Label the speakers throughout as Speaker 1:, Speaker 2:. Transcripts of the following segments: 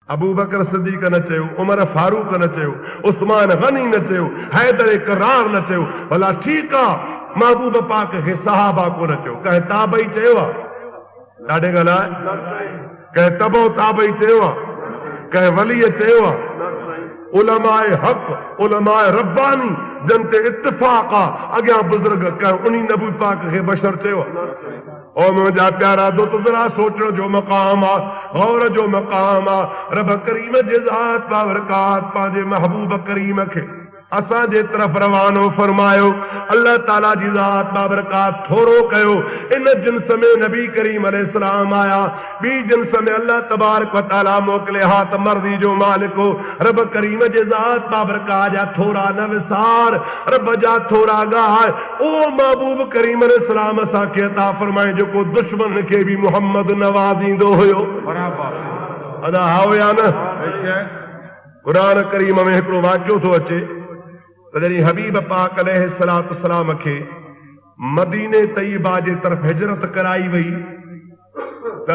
Speaker 1: अबू बकर सिद्दीक न चयो, उमर फारूक न चयो, उस्मान गनी न चयो, हैदर करार न चयो। भला ठीकु आहे, महबूब पाक खे सहाबा को न चयो, कंहिं ताबई चयो आहे? ॾाढे ॻाल्हाए, कंहिं तबो ताबई चयो आहे? कंहिं वलीअ चयो आहे? उलमाए हक़, उलमाए रब्बानी जन ते इत्तिफ़ाक़ आहे, अॻियां बुज़ुर्ग कंहिं उन्ही नबी पाक खे बशर चयो आहे? ओ मुंहिंजा प्यारा दोस्त, ज़रा सोचण जो मक़ाम आहे, गौर जो मक़ाम आहे। रब करीम जे ज़ात बाबरकात पंहिंजे महबूब करीम खे असांजे तरफ़ रवानो फरमायो। अल्लाह ताला जी ज़ात बाबरकात थोरो कयो। इन जिन्स में नबी करीम अलैहिस्सलाम आया, ॿी जिन्स में अल्लाह तबारक व तआला मोकिले हा त मर्दी जो मालिक हो। रब करीम जे ज़ात बाबरकात जा थोरा न विसार, रब जा थोरा ॻाल्हि ओ महबूब करीम अलैहिस्सलाम असांखे अता फरमाए, जेको दुश्मन खे बि मुहम्मद नवाज़ींदो हुयो। अदा हाओ या न? क़ुरान करीम में हिकिड़ो वाक़ियो थो अचे, जॾहिं हबीब पाक अलैहिस्सलातु वस्सलाम खे मदीने तैयबा जे तरफ़ हिजरत कराई वई त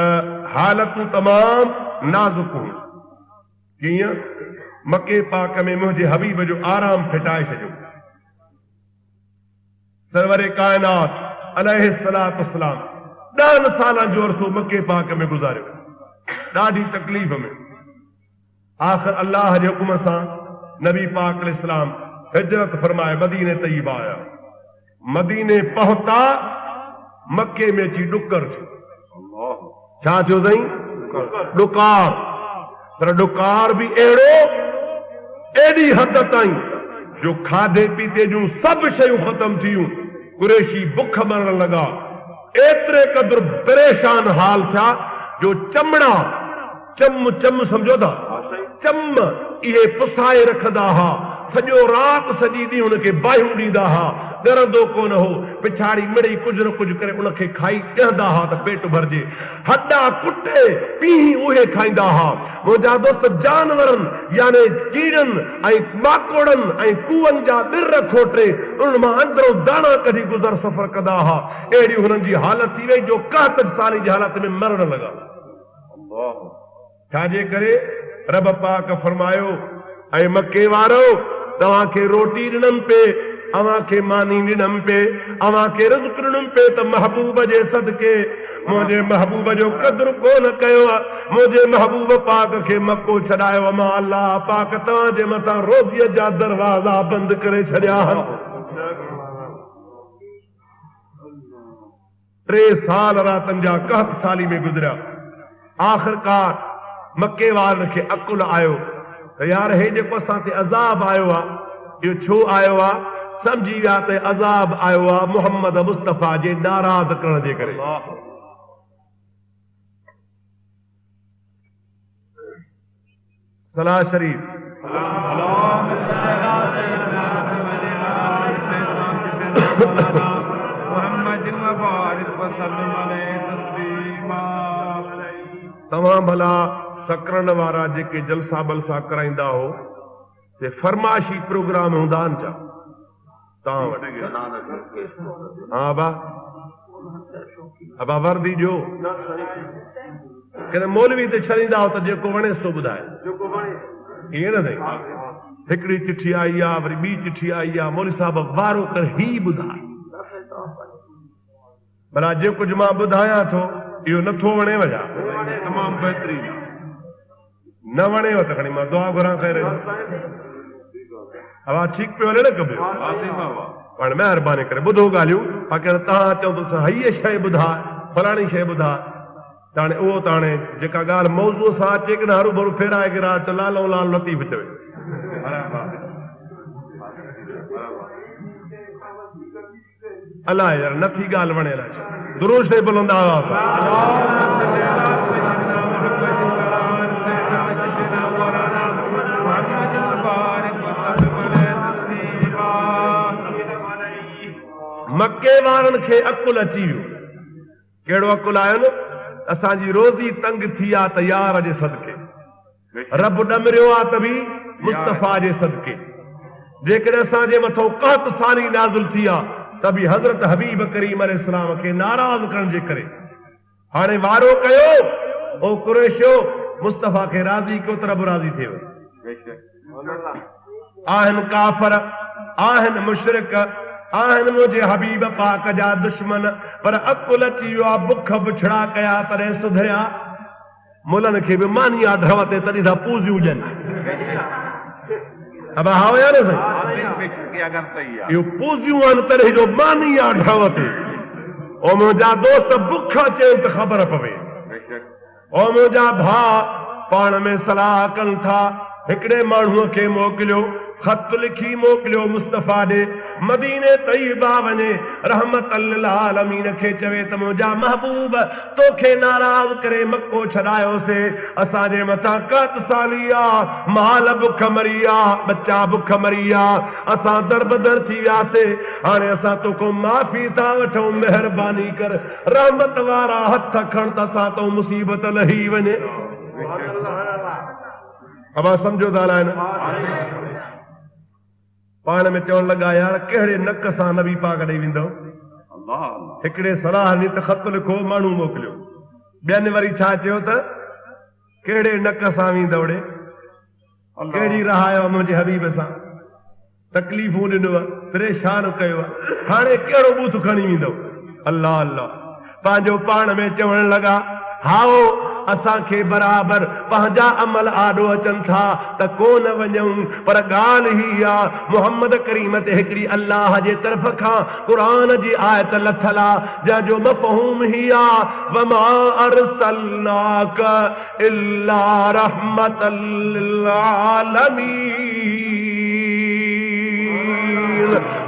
Speaker 1: हालतूं तमाम नाज़ुक हुयूं। कीअं? मके पाक में मुंहिंजे हबीब जो आराम फिटाए छॾियो। सरवरे कायनात अलैहिस्सलातु वस्सलाम 10 सालनि जो अरसो मके पाक में गुज़ारियो, ॾाढी तकलीफ़ में। आख़िर अल्लाह जे हुकुम सां नबी पाक अलैहिस्सलाम हिजरत फरमाए मदीने तैयबा आया। मदीने पहुता, मक्के में अची डुकर थियो। छा थियो साईं? डुकार। पर डुकार बि अहिड़ो, एॾी हद ताईं जो खाधे पीते जूं सभु शयूं ख़तम थियूं। कुरैशी बुख मरण लॻा, एतिरे क़दुरु परेशान हाल थिया जो चमड़ा, चम सम्झो था, चम इहे पुसाए रखंदा हा, सॼो राति सॼी ॾींहुं हुनखे बाहियूं ॾींदा हा, ॻरंदो कोन हो। पिछाड़ी मिड़ई कुझु न कुझु करे उनखे खाई ॾहंदा हा त पेट भरिजे। हॾा कुटे पीही उहे खाईंदा हा। मुंहिंजा दोस्त जानवरनि याने कीड़नि ऐं माकोड़नि ऐं कूअनि जा ॿिर खोटे उन्हनि मां अंदरो दाणा कढी गुज़र सफ़र कंदा हा। अहिड़ी हुननि जी हालत थी वई जो 61 साल जी हालत में मरण लॻा। छाजे करे? रब पाक फरमायो, ऐं मके वारो तव्हांखे रोटी ॾिनमि पे, अव्हांखे मानी ॾिनमि पे, अव्हांखे रिज़्क़ ॾिनमि पे त महबूब जे सदके मुंहिंजे महबूब जो क़दुरु कोन कयो आहे। मुंहिंजे महबूब पाक खे मको छॾायो। मां अल्लाह पाक तव्हांजे मथां रोज़ीअ जा दरवाज़ा बंदि करे छॾिया आहिनि। 3 साल रातनि जा 61 साली में गुज़रिया। आख़िरकार मके वारनि खे अकुल आयो त यार हे जेको असां ते अज़ाब आयो आहे, इहो छो आयो आहे? समझी विया त अज़ाब आयो आहे मुहम्मद मुस्तफ़ा जे नाराज़ करण जे करे। सलाह शरीफ। तव्हां भला सकरन वारा जेके जलसा बलसा कराईंदा हो, ते फरमाशी प्रोग्राम हूंदा आहिनि छा तव्हां वटि? हा अबा वर्दी जो कॾहिं मौलवी ते छॾींदा हो त जेको वणे सो ॿुधाए, ईअं न साईं? हिकिड़ी चिठी आई आहे, वरी ॿी चिठी आई आहे, मौलवी साहिब वारो कर ही ॿुधाए। भला जे कुझु मां ॿुधायां थो इहो नथो वणे वञा, तमामु बहितरीन न वणेव त खणी मां दुआ घुरां ख़ैर। हवा ठीकु पियो हले न कबे? पाण महिरबानी करे ॿुधो ॻाल्हियूं, बाक़ी तव्हां चओ त हीअ शइ ॿुधाए, फलाणी शइ ॿुधाए, त हाणे उहो त हाणे जेका ॻाल्हि मौज़ूअ सां अचे की न हरू भरू फेराए गिरा त लालो लाल लतीफ़ चवे। अलाए यार नथी ॻाल्हि वणे अलाए छा। दुरूद शरीफ़ बुलंद आवाज़ सां। मके वारनि खे अकुल अची वियो। कहिड़ो अकुल आयो न? असांजी रोज़ी तंग थी आहे त यार जे सदके, रब ॾमरियो आहे त बि मुस्तफ़ा जे सदके। जेकॾहिं असांजे मथां 61 साली नाज़िल थी आहे त बि हज़रत हबीब करीम अलैहिस्सलाम खे नाराज़ करण जे करे हाणे वारो कयो। ओ कुरैशो, मुस्तफ़ा खे राज़ी कयो त रब राज़ी थिए। आहिनि काफ़र, आहिनि मुशरिक, आहिनि मुंहिंजे हबीब पाक जा दुश्मन, पर अकुल अची वियो आहे, बुख बुछड़ा कया तॾहिं सुधरिया। मुलनि खे बि मानी आहे ढव ते, तॾहिं था पूज़ियूं ॾियनि। अब हाउ या न सही, इहो पूज़ियूं आहिनि तॾहिं जो मानी आहे ढव ते। ओ मुंहिंजा दोस्त बुख अचे त ख़बर पवे। ओ मुंहिंजा भाउ पाण में सलाह कनि था, हिकिड़े माण्हूअ खे मोकिलियो, ख़त लिखी मोकिलियो मुस्तफ़ा ॾे, मदीने तैयबा वञे, रहमतल लिल आलमीन खे चवे त मुंहिंजा महबूब तोखे नाराज़ करे मक्को छॾायोसीं, असांजे मथां कत साली आहे, माल बुख मरी आहे, बच्चा बुख मरी आहे, असां दरबदर थी वियासीं, हाणे असां तोखां माफ़ी था वठूं, महिरबानी कर, रहमत वारा हथ खण त असां तो मुसीबत लही वञे। अब समझो था न, पाण में चवण लॻा यार कहिड़े नक सां नबी पाक ॾेई वेंदो। हिकिड़े सलाह ॾिनी त ख़त लिखो, माण्हू मोकिलियो, ॿियनि वरी छा चयो त कहिड़े नक सां वेंदो ॾे, कहिड़ी रहायो मुंहिंजे हबीब सां, तकलीफ़ूं ॾिनो, परेशान कयो, हाणे कहिड़ो बूथ खणी वेंदो। अल्लाह अल्लाह पंहिंजो पाण में चवण लॻा, हाओ असांखे बराबर पंहिंजा अमल आॾो अचनि था त कोन वञूं, पर ॻाल्हि ही आहे मुहम्मद करीम ते हिकिड़ी अल्लाह जे तरफ़ खां क़ुरान जी आयत लथल आहे, जंहिंजो मफ़हूम ही आहे वमा अरसलनाक इल्ला रहमतल लिल आलमीन।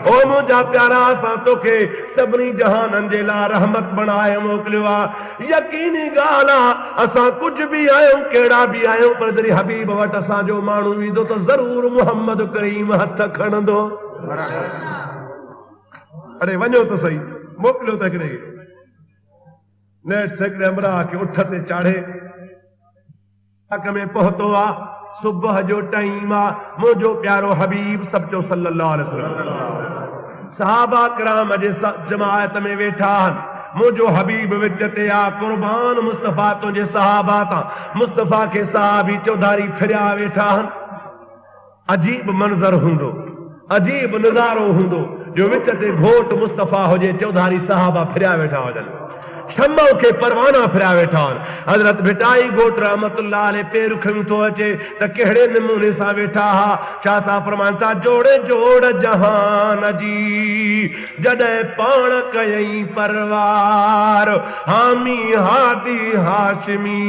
Speaker 1: ओ मुंहिंजा प्यारा, असां तोखे सभिनी जहाननि जे लाइ रहमत बणाए मोकिलियो आहे। यकीनी ॻाल्हि आहे असां कुझु बि आहियूं, कहिड़ा बि आहियूं, पर जॾहिं हबीब वटि असांजो माण्हू ईंदो त ज़रूर मुहम्मद करीम हथ खणंदो। अरे वञो त सही, मोकिलियो त हिकिड़े नेठ हिकिड़े अमरा खे उठ ते चाढ़े, हक़ में पहुतो आहे, सुबुह जो टाइम आहे, मुंहिंजो प्यारो हबीब सभु चओ सल्लल्लाहु अलैहि वसल्लम, सहाबा किराम जे जमायत में वेठा आहिनि, मुंहिंजो हबीब विच ते आ, कुर्बान मुस्तफ़ा तुंहिंजे सहाबा तां, मुस्तफ़ा खे सहाबी चौधारी फिरिया वेठा आहिनि। अजीब मंज़र हूंदो, अजीब नज़ारो हूंदो जो विच ते घोट मुस्तफ़ा हुजे, चौधारी सहाबा फिरिया वेठा हुजनि, शम्मा के परवाना फिरा वेठा। हजरत भिटाई घोट रहमतुल्लाह अलैह पेर खयूं थो अचे त कहिड़े नमूने सां वेठा हा, छा सा फरमान था, जोड़े जोड़ जहान जी जॾहिं पाण कयई परवार, हामी हादी हाशमी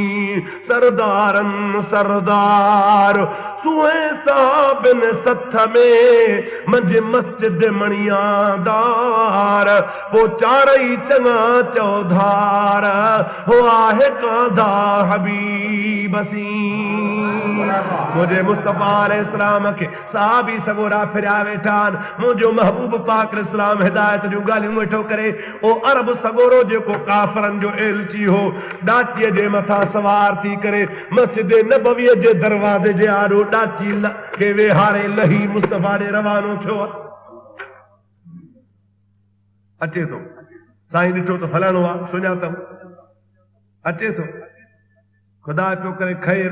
Speaker 1: सरदारन सरदार, सुहे साहिबन सथ में मंझि मस्जिद मणियादार, पो चारई चङा चौधार हो आहे कांधा हबीब सी। मुझे मुस्तफा अलैहिस्सलाम के सहाबी सगोरा फिरिया वेठा आहिनि, मुंहिंजो महबूब पाक अलैहिस्सलाम हिदायत जूं ॻाल्हियूं वेठो करे। ओ अरब सगोरो जेको काफ़रनि जो एलची हो, ॾाचीअ जे मथां सवार थी करे मस्जिद नबवीअ जे दरवाज़े जे आॾो ॾाची खे वेहारे लही मुस्तफा ॾे रवानो थियो। अचे थो साईं, ॾिठो त फलाणो आहे, सुञातम, अचे थो, ख़ुदा पियो करे ख़ैर,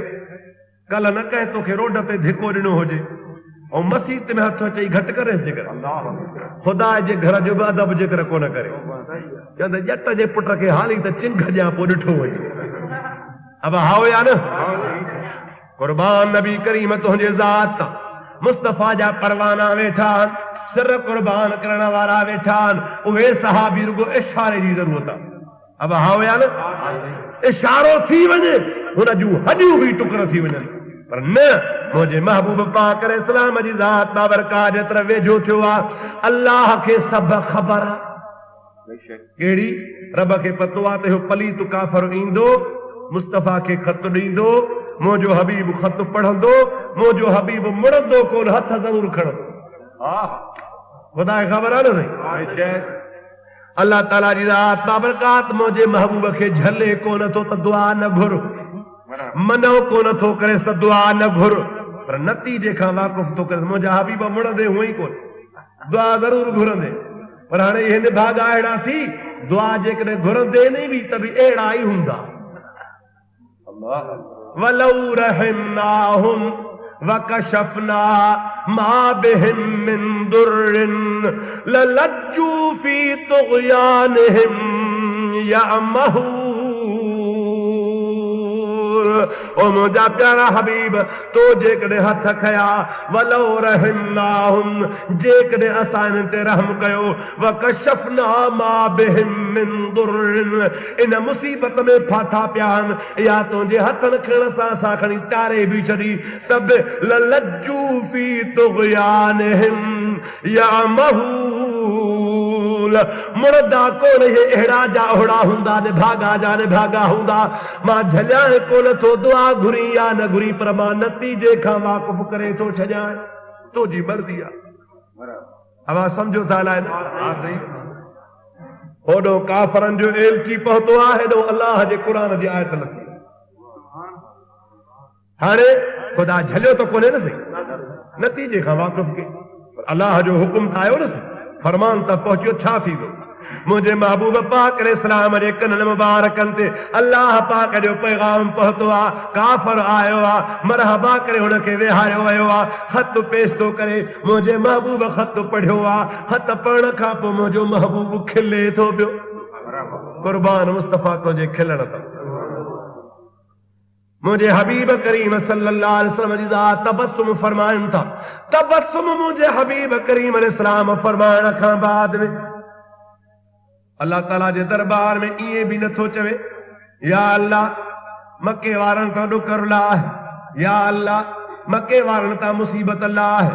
Speaker 1: कल न कंहिं तोखे रोड ते धिको ॾिनो हुजे ऐं मसीत में हथ चई घटि करे जेकर ख़ुदा जे घर जो बि अदब जेकर कोन करे, चवंदा ॼट जे पुट खे हाली त चिंघ ॾियां पोइ ॾिठो वई। अब हाओ या न, कुर्बान नबी करीम तुंहिंजे ज़ात मुस्तफ़ा जा परवाना वेठा आहिनि, सिर कुर्बान करण वारा वेठा आहिनि, उहे सहाबी रुगो इशारे जी ज़रूरत आहे। अब हाओ या न, इशारो थी वञे, हुन जूं हॾियूं बि टुकर थी वञनि, पर न, मुंहिंजे महबूब पाक अलैहिस्सलाम जी ज़ात बाबरकात जे तरफ़ वेझो थियो आहे। अल्लाह खे सभु ख़बर आहे, कहिड़ी? रब खे पतो आहे त इहो पलीत काफ़िर ईंदो, मुस्तफ़ा खे ख़त ॾींदो, मुंहिंजो हबीब ख़त पढ़ंदो, मुंहिंजो हबीब मुड़ंदो कोन, हथ ज़रूर खणंदो। ख़ुदा खे ख़बर आहे न साईं, अल्लाह ताला जी ज़ात बाबरकात मुंहिंजे महबूब खे झले कोन थो त दुआ न घुर, मनो कोन थो करे त दुआ न घुर, पर नतीजे खां वाक़ुफ़ थो करे। मुंहिंजा हबीब मुड़ंदे हुअं ई कोन, दुआ ज़रूर घुरंदे, पर हाणे इहे निभागा अहिड़ा थी, दुआ जेकॾहिं घुरंदे न बि त बि अहिड़ा ई हूंदा। वलौ रहमनाहुम वकशफना मा बिहिम मिन दुर्रिन ललज्जू फी तुग़यानिहिम यअमहून। ओ मुंहिंजा प्यारा हबीब, तो जेकॾहिं हथ खया, वलौ रहमनाहुम, जेकॾहिं असां इन्हनि ते रहम कयो, वकशफना मा बिहिम मिन दुर्रिन, इन मुसीबत में फाथा पिया आहिनि, या तुंहिंजे हथनि खणण सां असां खणी टारे बि छॾी, तब ललज्जू फी तुग़यानिहिम यअमहून। मुर्दा कोन हे अहिड़ा जा ओहिड़ा हूंदा, निभागा जा निभागा हूंदा। मां झलियां कोन थो, दुआ घुरी या न घुरी, पर मां नतीजे खां वाक़ुफ़ करे थो छॾियां, तुंहिंजी मर्ज़ी आहे। आवाज़ सम्झो था अलाए? होॾो काफ़रनि जो एलची पहुतो आहे, हेॾो अलाह जे क़ुरान जी आयत लथी। हाणे ख़ुदा झलियो त कोन्हे न सही, नतीजे खां वाक़ुफ़ के अलाह जो हुकुम त आयो न सही, फरमान त पहुचियो, छा थींदो? मुझे महबूब पाक अलैहिस्सलाम जे कननि मुबारकनि ते अल्लाह पाक जो पैगाम पहुतो आहे। काफ़र आयो आहे, मरहबा करे हुनखे विहारियो वियो आहे, ख़त पेश थो करे। मुंहिंजे महबूब ख़त पढ़ियो आहे, ख़त पढ़ण खां पोइ मुंहिंजो महबूब खिले थो पियो। कुर्बान मुस्तफ़ा तुंहिंजे खिलण त मुझे हबीब करीम सल्लल्लाहु अलैहि वसल्लम जी ज़ात तबस्सुम फरमाइनि था। तबस्सुम मुझे हबीब करीम अलैहिस्सलाम फरमाइण खां बाद में अल्लाह ताला जे दरबार में इएं बि नथो चवे, या अल्लाह मके वारनि तां ॾुकर लाह, या अल्लाह मके वारनि तां मुसीबत लाह,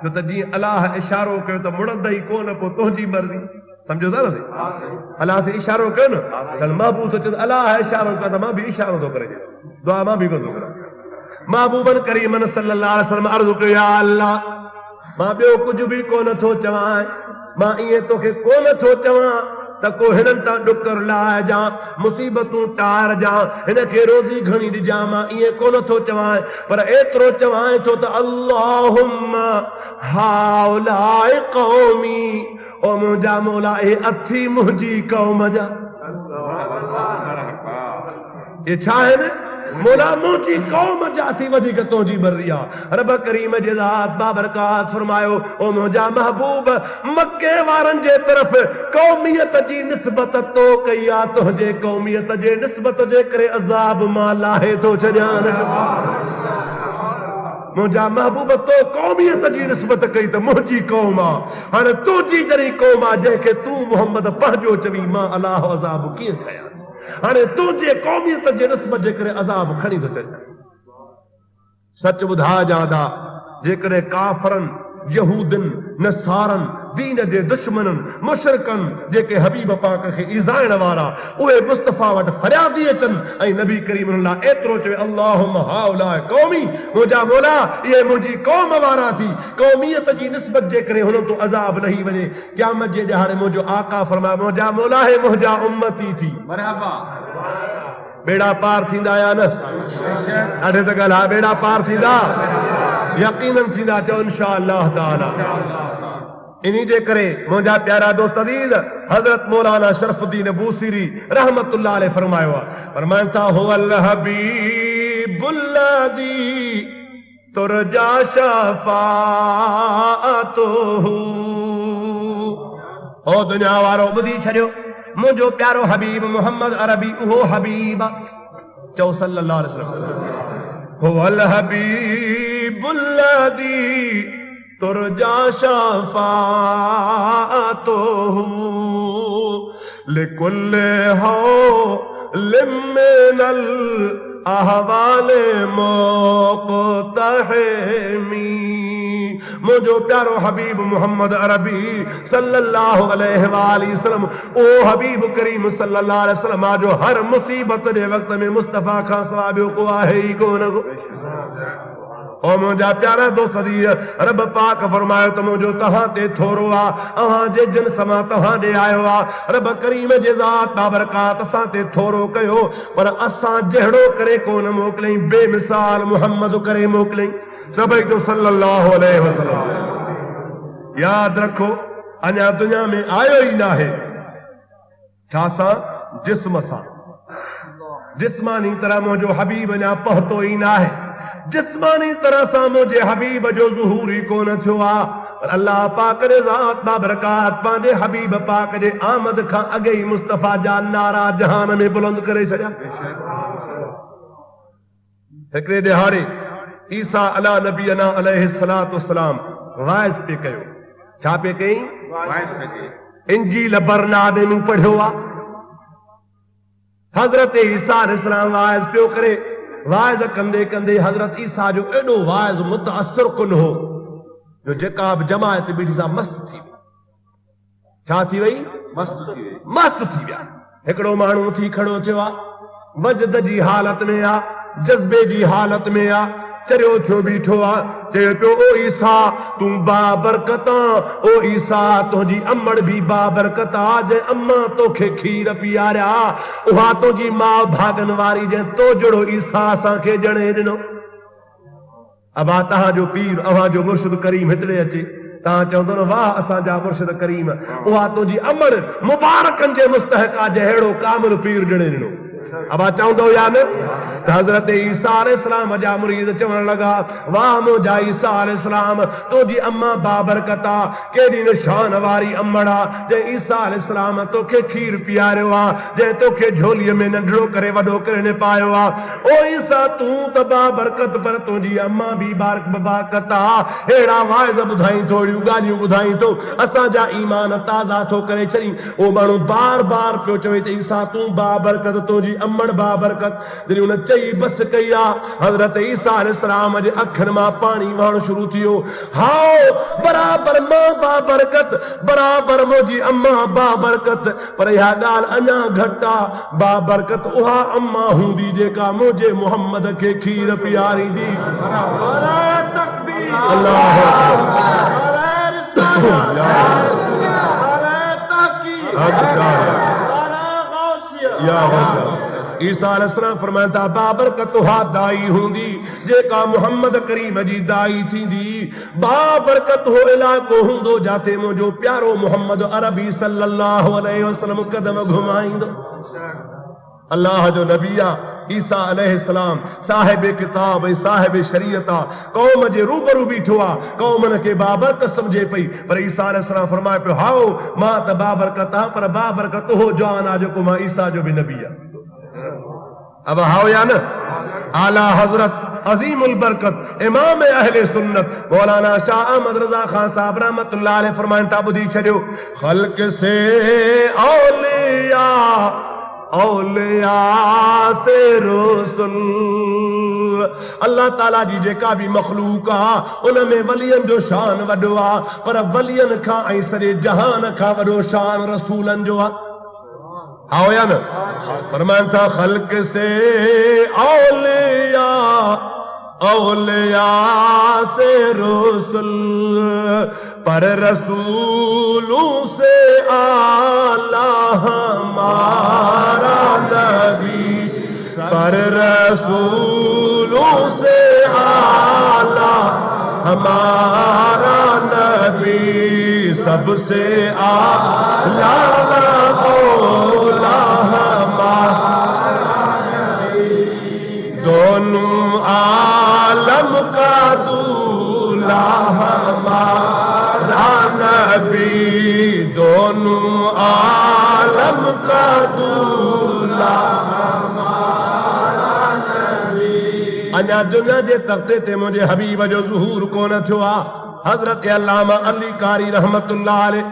Speaker 1: छो त जीअं अलाह इशारो कयो त मुड़ंदई कोन, पोइ तुंहिंजी मर्ज़ी। समझो था न? अलाह से इशारो कयो न, कल महबूब सोचे अलाह इशारो कयो त मां बि इशारो थो करे, दुआ मां बि थो करां। महबूबन करीमन सल्लल्लाहु अलैहि वसल्लम अर्ज़ु कयो, या अल्लाह मां ॿियो कुझु बि कोन थो चवां, मां इएं तोखे कोन थो चवां त को हिननि तां ॾुकर लाहे जा, मुसीबतूं टार जा, हिनखे रोज़ी घणी ॾिजां, मां ईअं कोन थो चवां, पर एतिरो चवां थो त अल्लाहुम्मा हाउलाए क़ौमी, ओ मुंहिंजा मौला हे अथी मुंहिंजी क़ौम जा। ये छा आहिनि? मौला मुंहिंजी क़ौम जा थी, वधीक तुंहिंजी मर्ज़ी आहे। रब करीम जे ज़ात बाबरकात फरमायो, ओ मुंहिंजा महबूब मके वारनि जे तरफ़ क़ौमियत जी निस्बत तो कई आहे, तुंहिंजे क़ौमियत जे निस्बत जे करे अज़ाब मां लाहे थो छॾियां। मुंहिंजा महबूब तो क़ौमियत जी निस्बत कई त मुंहिंजी क़ौम आहे। हाणे तुंहिंजी जहिड़ी क़ौम आहे जंहिंखे तूं मुहम्मद पंहिंजो चवी, मां अलाह अज़ाब कीअं कयां? हाणे तुंहिंजे क़ौमियत जे निस्बत जे करे अज़ाब खणी थो छॾियां। सच ॿुधा जादा, जेकॾहिं काफ़रनि, यहूदनि, नसारनि, दीन जे दुश्मननि, मुशरिकनि, जेके हबीब पाक खे ईज़ाइण वारा, उहे मुस्तफ़ा वटि फरियादी अचनि ऐं नबी करीम अल्लाह एतिरो चवे, अल्लाहुम्मा हाउलाए क़ौमी, मुंहिंजा मौला इहे मुंहिंजी क़ौम वारा थी, क़ौमियत जी निस्बत जे करे हुननि तो अज़ाब लही वञे। क़यामत जे ॾियारे मुंहिंजो आका फरमाए, मुंहिंजा मौला हे मुंहिंजा उम्मती थी। मरहबा, बेड़ा पार थींदा या न? ॾाढे त ॻाल्हि आहे, बेड़ा पार थींदा, यकीनन थींदा, चओ इंशा अल्लाह ताला। इन्हीं जे करे मुंहिंजा प्यारा दोस्त अज़ीज़, हज़रत मौलाना शरफुद्दीन बूसीरी रहमतुल्लाह अलैह फरमायो आहे, फरमाइनि था, हुवल हबीबुल्लज़ी तुरजा शफ़ाअतुहु। ओ दुनिया वारो ॿुधी छॾियो, मुंहिंजो प्यारो हबीब मोहम्मद अरबी उहो हबीब, चओ सल्लल्लाहु अलैहि वसल्लम, हुवल हबीबुल्लज़ी तुरजा शफ़ाअतुहु लिकुल्लि हौलिम मिनल अहवाले मुक़तहिमी। मुझो प्यारो हबीब मोहम्मद अरबी सल्लल्लाहु अलैहि वसल्लम, ओ हबीब करीम सल्लल्लाहु अलैहि वसल्लम जो हर मुसीबत जे वक्त में मुस्तफा खां सवा ॿियो को आहे ई कोन। ओ मुंहिंजा प्यारा दोस्त दी, रब पाक फरमायो त मुंहिंजो तव्हां ते थोरो आहे, अव्हां जे जिन समा तव्हां ॾे आयो आहे। रब करीम जे ज़ात बाबरकात असां ते थोरो कयो, पर असां जहिड़ो करे कोन मोकिलियईं, बेमिसाल मुहम्मद करे मोकिलियईं। सभई जो सल्लल्लाहु अलैहि वसल्लम। याद रखो, अञा दुनिया में आयो ई न आहे, छा सां? जिस्म सां। जिस्मानी तरह मुझो हबीब अञा पहुतो ही ना है, जिस्मानी तरह सा मुझे हबीब जो ज़ुहूर ही कोन थियो आ। पर अल्लाह पाक ने ज़ात बाबरकात पांजे हबीब पाक जे आमद खां अगे ही मुस्तफा जा नारा जहान में बुलंद करे छॾिया। हिकिड़े ॾिहाड़े ईसा अला नबीना अलैहिस्सलातु वस्सलाम वाइज़ पे कयो। छा पे कई? वाइज़ पे कई। इंजील बरनादे में पढ़ियो आ। हज़रत ईसा अलैहिस्सलाम वाइज़ पियो करे। वाइज़ कंदे कंदे हज़रत ईसा जो एॾो वाइज़ मुतासिर कुन हो जो जेका बि जमायत बीठी सा मस्त थी वई। छा थी वई? मस्त थी विया। हिकिड़ो माण्हू थी खड़ो थियो आ, वजद जी हालत में आ, जज्बे जी हालत में आ, चरियो थियो बीठो आ, चए पियो ओ ईसा तूं बाबरकत आ, ओ ईसा तुंहिंजी अमड़ भी बाबरकत आ, जे अम्मा तोखे खीर पीआरिया उहा तुंहिंजी माउ भागन वारी जे तो जहिड़ो ईसा असांखे ॼणे ॾिनो। अबा तहां जो पीर अवां जो मुर्शिद करीम हितड़े अचे, तहां चवंदो न वाह असांजा मुर्शिद करीम, उहा तुंहिंजी अमड़ मुबारकनि जे मुस्तहक आ जे अहिड़ो कामिल पीर ॼणे ॾिनो। अबा चवंदो या न? त हज़रत ईसा अलैहिस्सलाम जा मुरीद चवण लगा वाह मुंहिंजा ईसा अलैहिस्सलाम तुंहिंजी अम्मा बाबरकत आ, केॾी निशान वारी अमड़ आ जे ईसा अलैहिस्सलाम तोखे खीर पीआरियो आ, जे तोखे झोलीअ में नंढड़ो करे वॾो करे न पायो आ। ओ ईसा तूं त बाबरकत पर तुंहिंजी अम्मा भी बाबरकत आ। अहिड़ा वाइज़ ॿुधाई थो, अहिड़ियूं ॻाल्हियूं ॿुधाई थो, असांजा ईमान ताज़ा थो करे छॾी। ओ माण्हू बार बार पियो चवे त ईसा तूं बाबरकत तुंहिंजी अमड़ बाबरकत। जॾहिं उन चई बस कई आ, हज़रत ईसा अलैहिस्सलाम जे अखियुनि मां पाणी वहणु शुरू थियो। हाओ बराबर मां बाबरकत, बराबर मुंहिंजी अम्मा बाबरकत, पर इहा ॻाल्हि अञा घटि आ। बाबरकत उहा अम्मा हूंदी जेका मुंहिंजे मुहम्मद खे खीर पीआरींदी। अल्लाह ईसा अलैहिस्सलाम फरमाइनि था बाबरकत उहा दाई हूंदी जेका मुहम्मद करीम जी दाई थींदी। बाबरकत हो इलाइक़ो हूंदो जाते मुंहिंजो प्यारो मुहम्मद अरबी सल्लल्लाहु अलैहि वसल्लम कदम घुमाईंदो। अल्लाह जो नबी आ ईसा अलैहिस्सलाम, साहिब किताब ऐं साहिब शरीयत आ, कौम जे रूबरू बीठो आ, कौमन खे बाबरकत समझे पई। पर ईसा अलैहिस्सलाम फरमाए पियो हाओ मां त बाबरकत आ, पर बाबरकत हो जवान आ जेको मां ईसा जो भी नबी आ। अब हाओ या न? आला हजरत अजीमुल बरकत इमाम अहले सुन्नत मौलाना शाह अहमद रजा खान साहब रहमतुल्लाह अलैह फरमाइनि था ॿुधी छॾियो खल्क से औलिया औलिया से रसूल। अल्लाह ताला जी जेका भी मखलूक आ उन में वलियन जो शान वॾो आ, पर वलियन खां ऐं सॼे जहान खां वॾो शान रसूलन जो आ। आओ या न? फरमाइनि था खल्क से औलिया औलिया से रसूल, पर रसूलों से आला हमारा नबी, पर रसूलों से आला हमारा नबी, सबसे आला मौला हमारा नबी, दोनों आलम का दूल्हा हमारा नबी, दोनों आलम का दूल्हा हमारा नबी। अञा दुनिया जे तख्ते ते मुंहिंजे हबीब जो ज़ुहूर कोन थियो आ। हज़रत अल्लामा अली कारी रहमतुल्लाह अलैह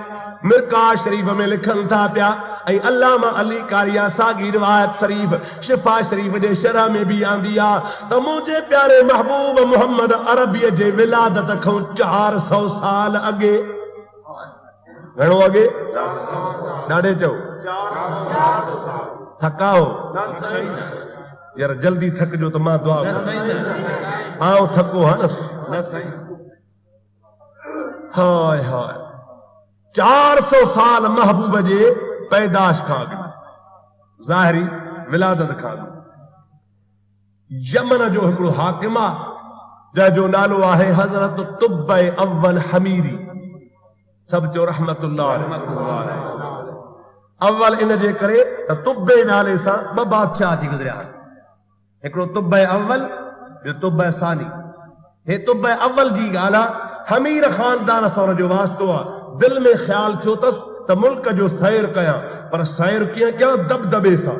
Speaker 1: मिरकात शरीफ में लिखनि था पिया ऐं अल्लामा अली कारिया साॻी रिवायत शरीफ शिफा शरीफ जे शरह में भी आंदी आ त मुंहिंजे प्यारे महबूब मोहम्मद अरबीअ जे विलादत खां 400 साल अॻे, घणो अॻे? ॾाढे चओ थकाओ यार, जल्दी थकजो त मां दुआ आओ थको हा न हाय हाय 400 साल महबूब जे पैदाश खां अॻु, ज़ाहिरी विलादत खां अॻु। यमन जो हिकिड़ो हाकिम आ जंहिंजो नालो आहे हज़रत तुब्बे अव्वल हमीरी, सब जो रहमतुल्लाह अलैह। अव्वल इन जे करे त तुब्बे नाले सां 2 बादशाह अची गुज़रिया।
Speaker 2: हिकिड़ो तुब अव्वल, ॿियो तुब सानी। हे तुब अव्वल जी ॻाल्हि आहे। हमीर ख़ानदान सां हुनजो वास्तो आहे। दिल में ख़्याल थियो अथसि त मुल्क जो सैर कयां, पर सैर कीअं कयां? दबदबे सां,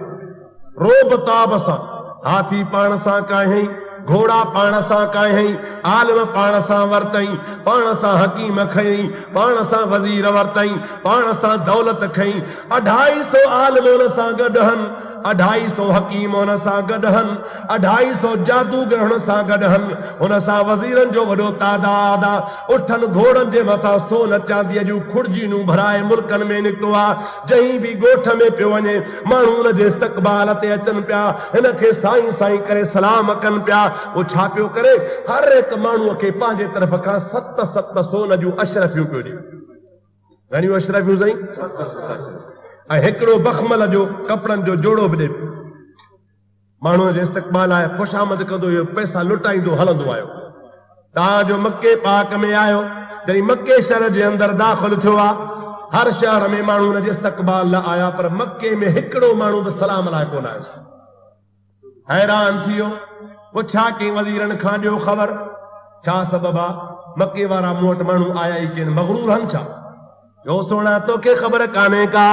Speaker 2: रोब ताब सां। हाथी पाण सां कायई, घोड़ा पाण सां कायई, आलिम पाण सां वरतई, पाण सां हकीम खयई, पाण सां वज़ीर वरतई, पाण सां दौलत खई। 250 आलिम हुन सां गॾु आहिनि, 250 हकीम हुन सां गॾु आहिनि, 250 जादूगर हुन सां गॾु आहिनि। हुन सां वज़ीरनि जो वॾो तादाद आहे। उठनि घोड़नि जे मथां सोन चांदीअ जूं खुर्जीनूं भराए मुल्कनि में निकितो आहे। जंहिं बि ॻोठ में पियो वञे, माण्हू हुन जे इस्तक़बाल ते अचनि पिया, हिन खे साईं साईं करे सलाम कनि पिया। उहो छा पियो करे? हर हिकु माण्हूअ खे पंहिंजे तरफ़ खां 7 सोन जूं अशरफियूं पियो ॾिए। घणियूं अशरफियूं साईं? ऐं हिकिड़ो बख़मल जो कपिड़नि जो जोड़ो बि ॾे। माण्हूअ जे इस्तक़बाल आहे, ख़ुशामद कंदो, इहो पैसा लुटाईंदो हलंदो आयो। तव्हांजो मके पाक में आयो, जॾहिं मके शहर जे अंदरि दाख़िल थियो आहे, हर शहर में माण्हू हुन जे इस्तक़बाल लाइ आया, पर मके में हिकिड़ो माण्हू बि सलाम लाइ कोन आयुसि। हैरान थी वियो, पुछा कई वज़ीरनि खां, ॾियो ख़बर छा सबबु आहे? मके वारा मूं वटि माण्हू आया ई केन, मग़रूर हनि छा? जो सोना तोखे ख़बर कान्हे का?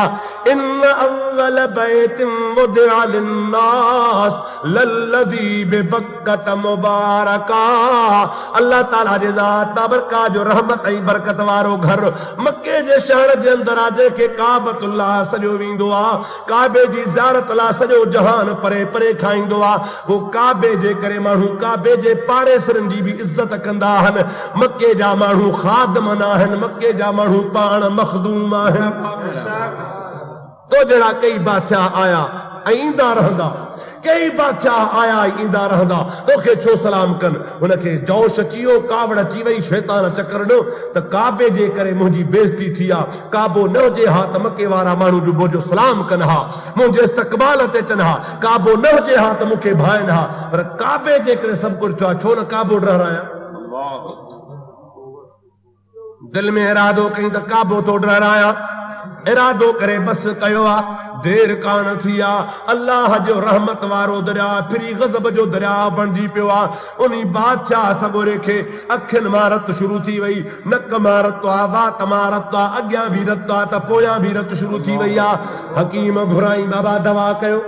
Speaker 2: इन अव्वल बैतिन वुदिअ लिन्नास लल्लज़ी बिबक्कत मुबारका। अल्लाह ताला जे ज़ात बाबरका जो रहमत ऐं बरकत वारो घर मके जे शहर जे अंदरि आहे, जंहिंखे काबतुल्लाह सॼो वेंदो आहे। काबे जी ज़ियारत लाइ सॼो जहान परे परे खाईंदो आहे। वो काबे जे करे माण्हू काबे जे पाड़ेसरनि जी बि इज़त कंदा आहिनि। मके जा माण्हू ख़ादम न आहिनि, मके जा माण्हू पाण मखदूम आहिनि। तो जहिड़ा कई बादशाह आया ऐं ईंदा रहंदा, कई बादशाह आया ऐं ईंदा रहंदा, तोखे छो सलाम कनि? हुनखे जोश अची वियो, कावड़ अची वई, शैतान चकर ॾिनो त काबे जे करे मुंहिंजी बेइज़ती थी आहे। काबो न हुजे हा त मके वारा माण्हू ॾुबो जो सलाम कनि हा, मुंहिंजे इस्तक़बाल ते अचनि हा। काबो न हुजे हा त मूंखे भाइनि हा, पर काबे जे करे सभु कुझु थियो आहे। छो न काबो डराया? दिल में इरादो कई त काबो थो डराया, इरादो करे बस कयो आहे। देर कान थी आहे, अल्लाह जो रहमत वारो दरिया फिरी गज़ब जो दरिया बणिजी पियो आहे। उन बादशाह सगोरे खे अखियुनि मां रत शुरू थी वई, नक मां रत आहे, वात मां रत आहे, अॻियां बि रत आहे त पोयां बि रत शुरू थी वई आहे। हकीम घुराई, बाबा दवा कयो।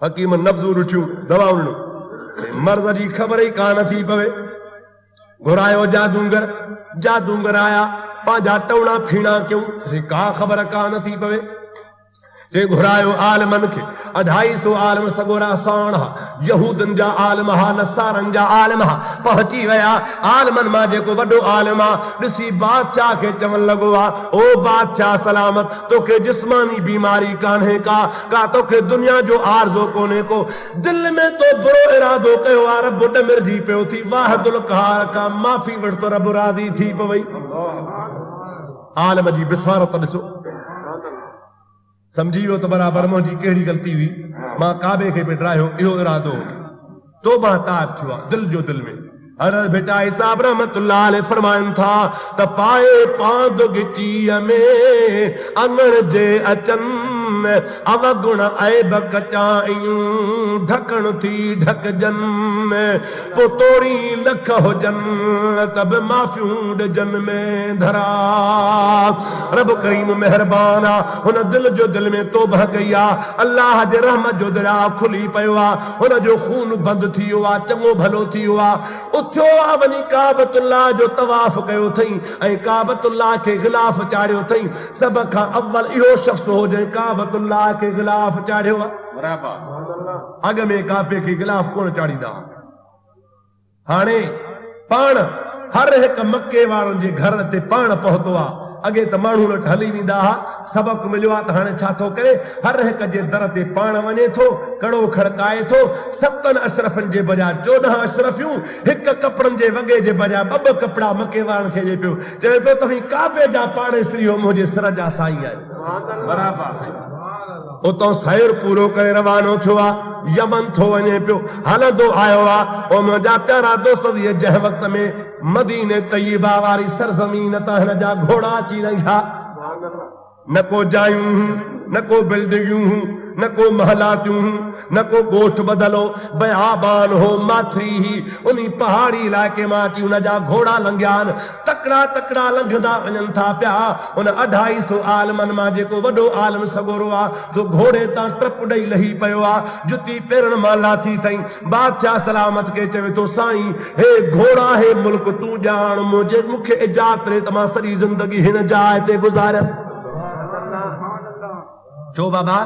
Speaker 2: हकीम नब्ज़ूं ॾिठियूं, दवा ॾिनो, मर्द जी ख़बर ई कान थी पवे। घुरायो जादूगर, जादूगर आया, पंहिंजा टवणा फीणा कयूं, का ख़बर कान थी पवे। जे घुरायो आलमनि खे, 250 आलम सगोरा साण हा, यहूदनि जा आलम हा, नसारनि जा आलम हा, पहुची विया। आलमनि मां जेको वॾो आलम आहे, ॾिसी बादशाह खे चवण लॻो आहे, ओ बादशाह सलामत, तोखे जिस्मानी बीमारी कान्हे का तोखे दुनिया जो आरज़ो कोन्हे को, दिल में तो बुरो इरादो कयो आहे, रब ॾमिरजी पियो थी, वाहिदुल क़हार का माफ़ी वठि त रब राज़ी थी पवई। आलम जी बिसारत ॾिसो, समझी वियो त बराबरि मुंहिंजी कहिड़ी ग़लती हुई, मां काबे खे बि ड्रायो, इहो इरादो तौबा ताब थियो आहे दिल जो दिल में। हज़रत बेटाई साहब रहमतुल्लाह अलैह फरमाइनि था त पाए पांद गिचीअ में अङण जे अचनि अवगुण ऐब कचायूं, ढकण थी ढकजनि, पोइ तोड़ी लख हुजनि त बि माफ़ियूं ॾिजनि में धरा। रब करीम मेहरबान आहे, हुन दिल जो दिल में तौबा कई आहे, अल्लाह जे रहमत जो दरिया खुली पियो आहे, हुन जो खून बंदि थी वियो आहे, चङो भलो थी वियो आहे। उथियो आहे, वञी काबतुल्लाह जो तवाफ़ कयो अथई ऐं काबतुल्लाह खे ग़िलाफ़ चाढ़ियो अथई। सभ खां अव्वल इहो शख़्स हो जंहिं काबतुल्लाह खे ग़िलाफ़ चाढ़ियो आहे। अॻ में काबे खे ग़िलाफ़ कोन चाढ़ींदा। हाणे पाण हर हिकु मके वारनि जे घर ते पाण पहुतो आहे। अॻे त माण्हू वटि हली वेंदा हुआ, सबक़ मिलियो आहे त हाणे छा थो करे, हर हिक जे दर ते पाण वञे थो, कड़ो खड़काए थो। 7 अशरफनि जे बजाय 14 अशरफियूं, हिक कपिड़नि जे वॻे जे बजाय 2 कपिड़ा मके वारनि खे ॾे पियो। चवे पियो तव्हीं काबे जा पाड़ेसरी हो, मुंहिंजे सिर जा साईं आहियो। बराबरि उतां सैर पूरो करे रवानो थियो आहे, यमन थो वञे पियो, हलंदो आयो आहे। ओ मुंहिंजा प्यारा दोस्त, जंहिं वक़्त में मदीने तय्यबा वारी सरज़मीन तां हिन जा घोड़ा अची रहिया, न को जायूं, न को बिल्डिंगूं, न को महलातियूं, न को ॻोठ बदलो बयाबान हो माथरी ही उन्ही पहाड़ी इलाइक़े मां अची उन जा घोड़ा लंघिया आहिनि तकड़ा तकड़ा लंघंदा वञनि था पिया उन 250 आलमनि मां जेको वॾो आलम सगोरो आहे जो घोड़े तां टप ॾेई लही पियो आहे जुती पेरनि मां लाथी अथई बादशाह सलामत खे चवे थो साईं हे घोड़ा हे मुल्क तूं ॼाण मूंखे इजाज़त ॾे त मां सॼी ज़िंदगी हिन जाइ ते गुज़ारियां छो बाबा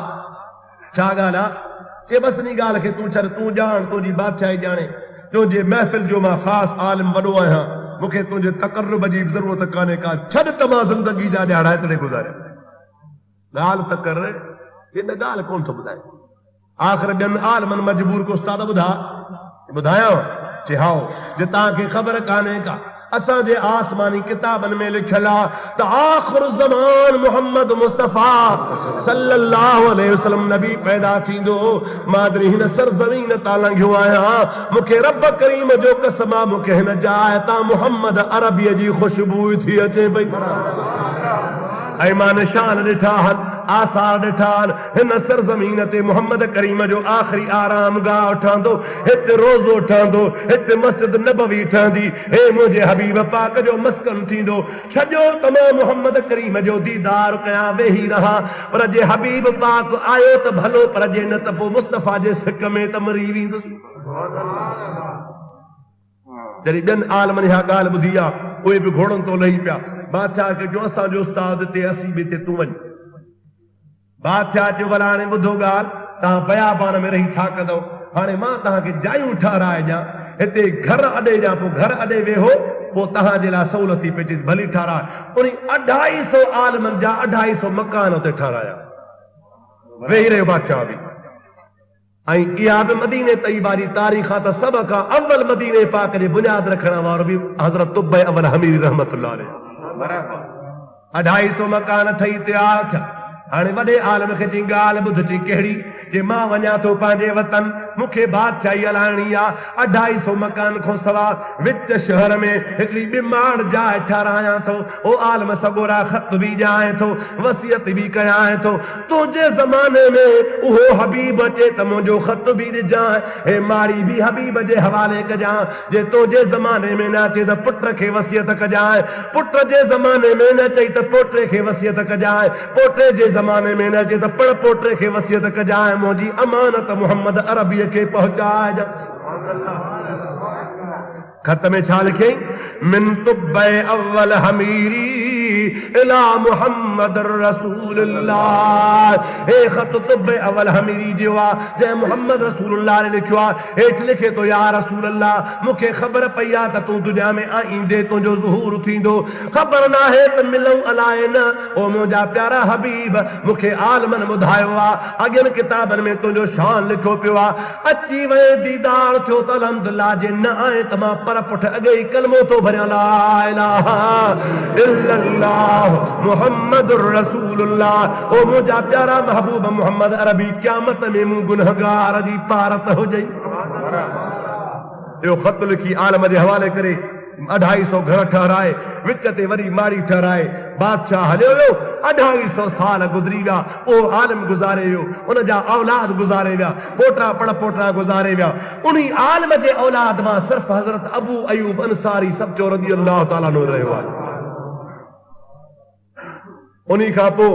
Speaker 2: छा ॻाल्हि आहे चे बस नी ॻाल्हि खे तूं छॾ तूं ॼाण तुंहिंजी बादशाही ॼाणे तुंहिंजे महफ़िल जो मां ख़ासि आलिम वॾो आहियां मूंखे तुंहिंजे तक़र्रुब जी ज़रूरत कान्हे का छॾ त मां ज़िंदगी जा ॾियाड़ा तॾहिं गुज़ारियां ॻाल्हि त कर हिन ॻाल्हि कोन थो ॿुधाए आख़िर ॿियनि आलिमनि मजबूर को उस्ताद ॿुधायांव चे हाओ जे तव्हांखे ख़बर कान्हे का असांजे आसमानी किताबनि में लिखियल आहे त आख़िर ज़मान मोहम्मद मुस्तफ़ा सल्लल्लाहु अलैहि वसल्लम नबी पैदा थींदो मादरी हिन सरज़मीन तां लंघियो आहियां मूंखे रब करीम जो कसम आहे मूंखे हिन जाइ तां मोहम्मद अरबीअ जी ख़ुशबू थी अचे पई ऐं मां निशान ॾिठा आहिनि आसार ॾिठा आहिनि हिन सरज़मीन ते मोहम्मद करीम जो आख़िरी आराम गाह ठहंदो हिते रोज़ो ठहंदो हिते मस्जिद नबवी ठहंदी हे मुंहिंजे हबीब पाक जो मस्कन थींदो छॾियो त मां मोहम्मद करीम जो दीदार कयां वेही रहां पर जे हबीब पाक आयो त भलो पर जे न त पोइ मुस्तफ़ा जे सिक में त मरी वेंदुसि जॾहिं ॿियनि आलमनि इहा ॻाल्हि ॿुधी आहे उहे बि घोड़नि तो लही पिया बादशाह खे जो असांजो उस्ताद हिते असीं बि हिते तूं वञ बादशाह चयो भला हाणे ॿुधो ॻाल्हि तव्हां बयाबान में रही छा कंदव हाणे मां तव्हांखे जायूं ठाराए ॾियां हिते घर अॾे ॾियां पोइ घर अॾे वेहो पोइ तव्हांजे लाइ सहूलियत थी पइजी भली ठाराए उन 250 आलमनि जा 250 मकान उते ठाराया वेही रहियो बादशाह बि ऐं इहा बि मदीने तैयबा जी तारीख़ आहे त सभ खां अव्वल मदीने पाक जी बुनियाद रखण वारो बि हज़रत तुबै अव्वल हमीरी रहमतुल्लाह अलैह 250 मकान ठही तयार थिया हाणे वॾे आलम खे चई ॻाल्हि ॿुध चई कहिड़ी जे मां वञा थो पंहिंजे वतन मूंखे बादशाही हलाइणी आहे 250 मकान खां सवाइ विच शहर में हिकिड़ी बीमार जाइ ठारायां थो ओ आलम सगोरा ख़त बि ॾियां थो वसियत बि कयां थो तुंहिंजे ज़माने में उहो हबीब अचे त मुंहिंजो ख़त बि ॾिजां हे माड़ी बि हबीब जे हवाले कजां जे तुंहिंजे ज़माने में न अचे त पुट खे वसियत कजां पुट जे ज़माने में न चई त पोटे खे वसियत कजां पोटे जे ज़माने में न अचे त पड़ पोटे खे वसियत कजां मुंहिंजी अमानत मोहम्मद अरबी के पहुंचाए खत में छा लिखे मिन तुबै अव्वल हमीरी इला मुहम्मद रसूलुल्लाह हे खत तुबै अव्वल हमीरी जो आहे जंहिं मुहम्मद रसूलुल्लाह ने लिखियो आहे हेठ लिखे तो या रसूलुल्लाह मूंखे ख़बर पई आहे त तूं दुनिया में आईंदे तुंहिंजो ज़ुहूर थींदो ख़बर न आहे त मिलूं अलाए न ओ मुंहिंजा प्यारा हबीब मूंखे आलमनि ॿुधायो आहे अॻियनि किताबनि में तुंहिंजो शान लिखियो पियो आहे अची वए दीदार थियो त अल्हम्दुलिल्लाह जे न आहे त मां पर पुठ अॻे ई कलमो थो भरियां ला इलाहा इल्लल्लाह मुहम्मदुर रसूलुल्लाह ओ मुंहिंजा प्यारा महबूब मोहम्मद अरबी क़यामत में मूं गुनहगार जी पारत हुजे इहो ख़त लिखी आलम जे हवाले करे 250 घर ठहराए विच ते वरी माड़ी ठहराए बादशाह हलियो वियो 250 साल गुज़री विया उहो आलिम गुज़ारे वियो उन जा औलाद गुज़ारे विया पोटा पड़ पोटा गुज़ारे विया उन आलिम जे औलाद मां सिर्फ़ हज़रत अबू अयूब अंसारी सब जो रज़ी अल्लाह ताला नो रहियो आहे उन्हीं खां पोइ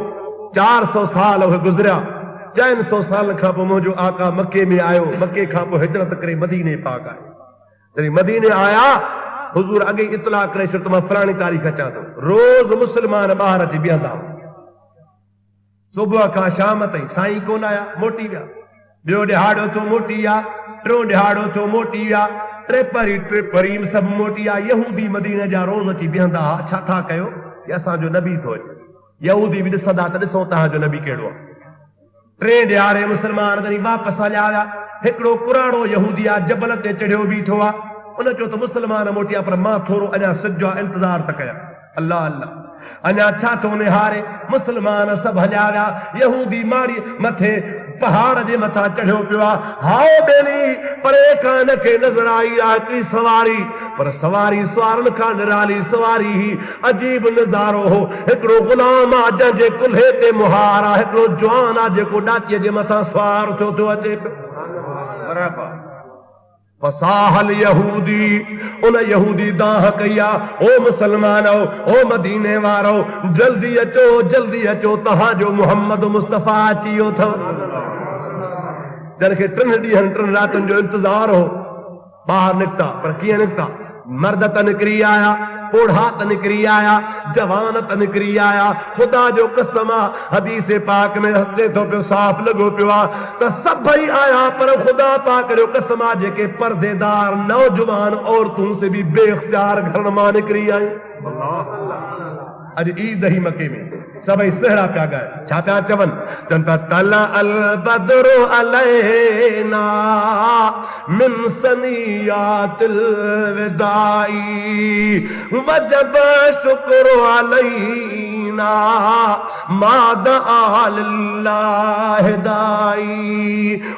Speaker 2: 400 साल उहे गुज़रिया 400 साल खां पोइ मुंहिंजो आका मके में आयो मके खां पोइ हिजरत करे मदीने पाक आयो जॾहिं मदीने आया हुजूर अॻे इतला करे छॾियो त मां फलाणी तारीख़ अचां थो रोज़ मुस्लमान ॿाहिरि अची बीहंदा सुबुह खां शाम ताईं साईं कोन आया मोटी विया ॿियो ॾिहाड़ो थियो मोटी विया टियों ॾिहाड़ो थियो मोटी विया टे परी सभु मोटी विया यहूदी मदीने जा रोज़ अची बीहंदा हुआ छा था कयो कि असांजो नबी थो अचे यहूदी बि ॾिसंदा त ॾिसो तव्हांजो नबी कहिड़ो आहे टे ॾिहाड़े मुस्लमान वरी वापसि हलिया विया हिकिड़ो पुराणो यहूदी आहे जबल ते चढ़ियो बीठो आहे उन चयो त मुस्लमान मोटिया पर मां थोरो अञा सिज जो इंतज़ार त कयां अल्लाह अल्लाह अञा छा थो निहारे मुस्लमान सभु हलिया विया यहूदी माड़ी मथे पहाड़ जे मथां चढ़ियो पियो आहे हाओ बेली परे खां हिनखे नज़र आई आहे हिकिड़ी सवारी पर सवारी सुवारनि खां निराली सवारी ही अजीब नज़ारो हो हिकिड़ो गुलाम आहे जंहिंजे कुल्हे ते मुहार आहे हिकिड़ो जवान आहे जेको ॾाचीअ जे मथां सुवार थियो थो अचे पियो फसाहल यहूदी उन यहूदी दाह कया ओ मुसलमानो ओ मदीने वारो जल्दी अचो तहां जो मोहम्मद मुस्तफा अचियो थो जन के 3 ॾींहंनि 3 रातुनि जो इंतजार हो ॿाहिरि निकिता पर कीअं निकिता मर्द त निकिरी आया ओढ़ा त निकिरी आया जवान त निकिरी आया खुदा जो कसम हदीस पाक में हथे तो पियो साफ़ लॻो पियो आहे त सभई आया पर खुदा पाक जो कसम आहे जेके पर्देदार नौजवान औरतूं से भी बेइख्तियार घर मां निकिरी आयूं अॼु ईद ही मके में सभई सहरा पिया ॻाए छा पिया चवनि चवनि पिया तला अल बदरु अलैना मिन सनियातिल विदाई वजब शुक्र अलैना मा दआ लिल्लाह दाई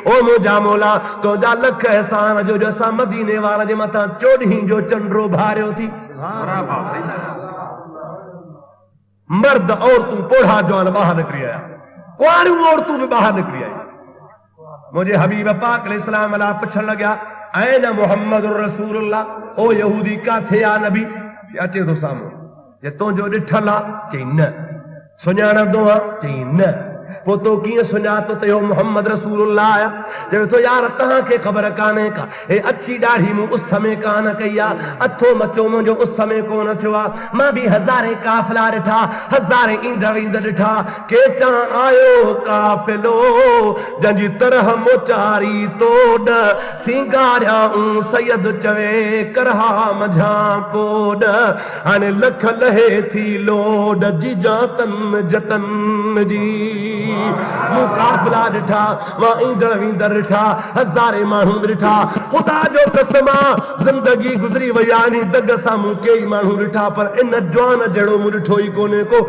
Speaker 2: ओ मुंहिंजा मौला तुंहिंजा लख एहसान जो असां मदीने वारा जे मथां 14 जो चंडो भारियो थी मर्द औरतूं पोढ़ा जवान बाहर निकरी आया कुआरियूं औरतूं भी बाहर निकरी आई मुझे हबीब पाक अलैहिस्सलाम अला पुछण लॻया ऐन मुहम्मद रसूलुल्लाह ओ यहूदी काथे आ नबी अचे तो साम्हूं जे तुंहिंजो ॾिठल आहे चई न सुञाणंदो आहे चई न पोइ तो कीअं सुञातो त इहो मोहम्मद रसूलुल्लाह आया चयो तो यार तव्हांखे ख़बर कान्हे का हे अछी ॾाढ़ी मूं उस में कान कई आहे अथो मचो मुंहिंजो उस में कोन थियो आहे मां बि हज़ारे काफ़िला ॾिठा हज़ारे ईंदड़ ॾिठा केचां आयो काफ़िलो जंहिंजी तरह मोचारी तोड़ सिंगारियाऊं सैयद चवे करहा मझां कोड हाणे लख लहे थी लोड जी जातन जतन जी मूं काफ़िला ॾिठा मां ईंदड़ वींदड़ ॾिठा हज़ारे माण्हू ॾिठा खुदा जो कसम ज़िंदगी गुज़री वई आहे नी दग सां मूं कई माण्हू ॾिठा पर इन जवान जहिड़ो मूं ॾिठो ई कोन्हे को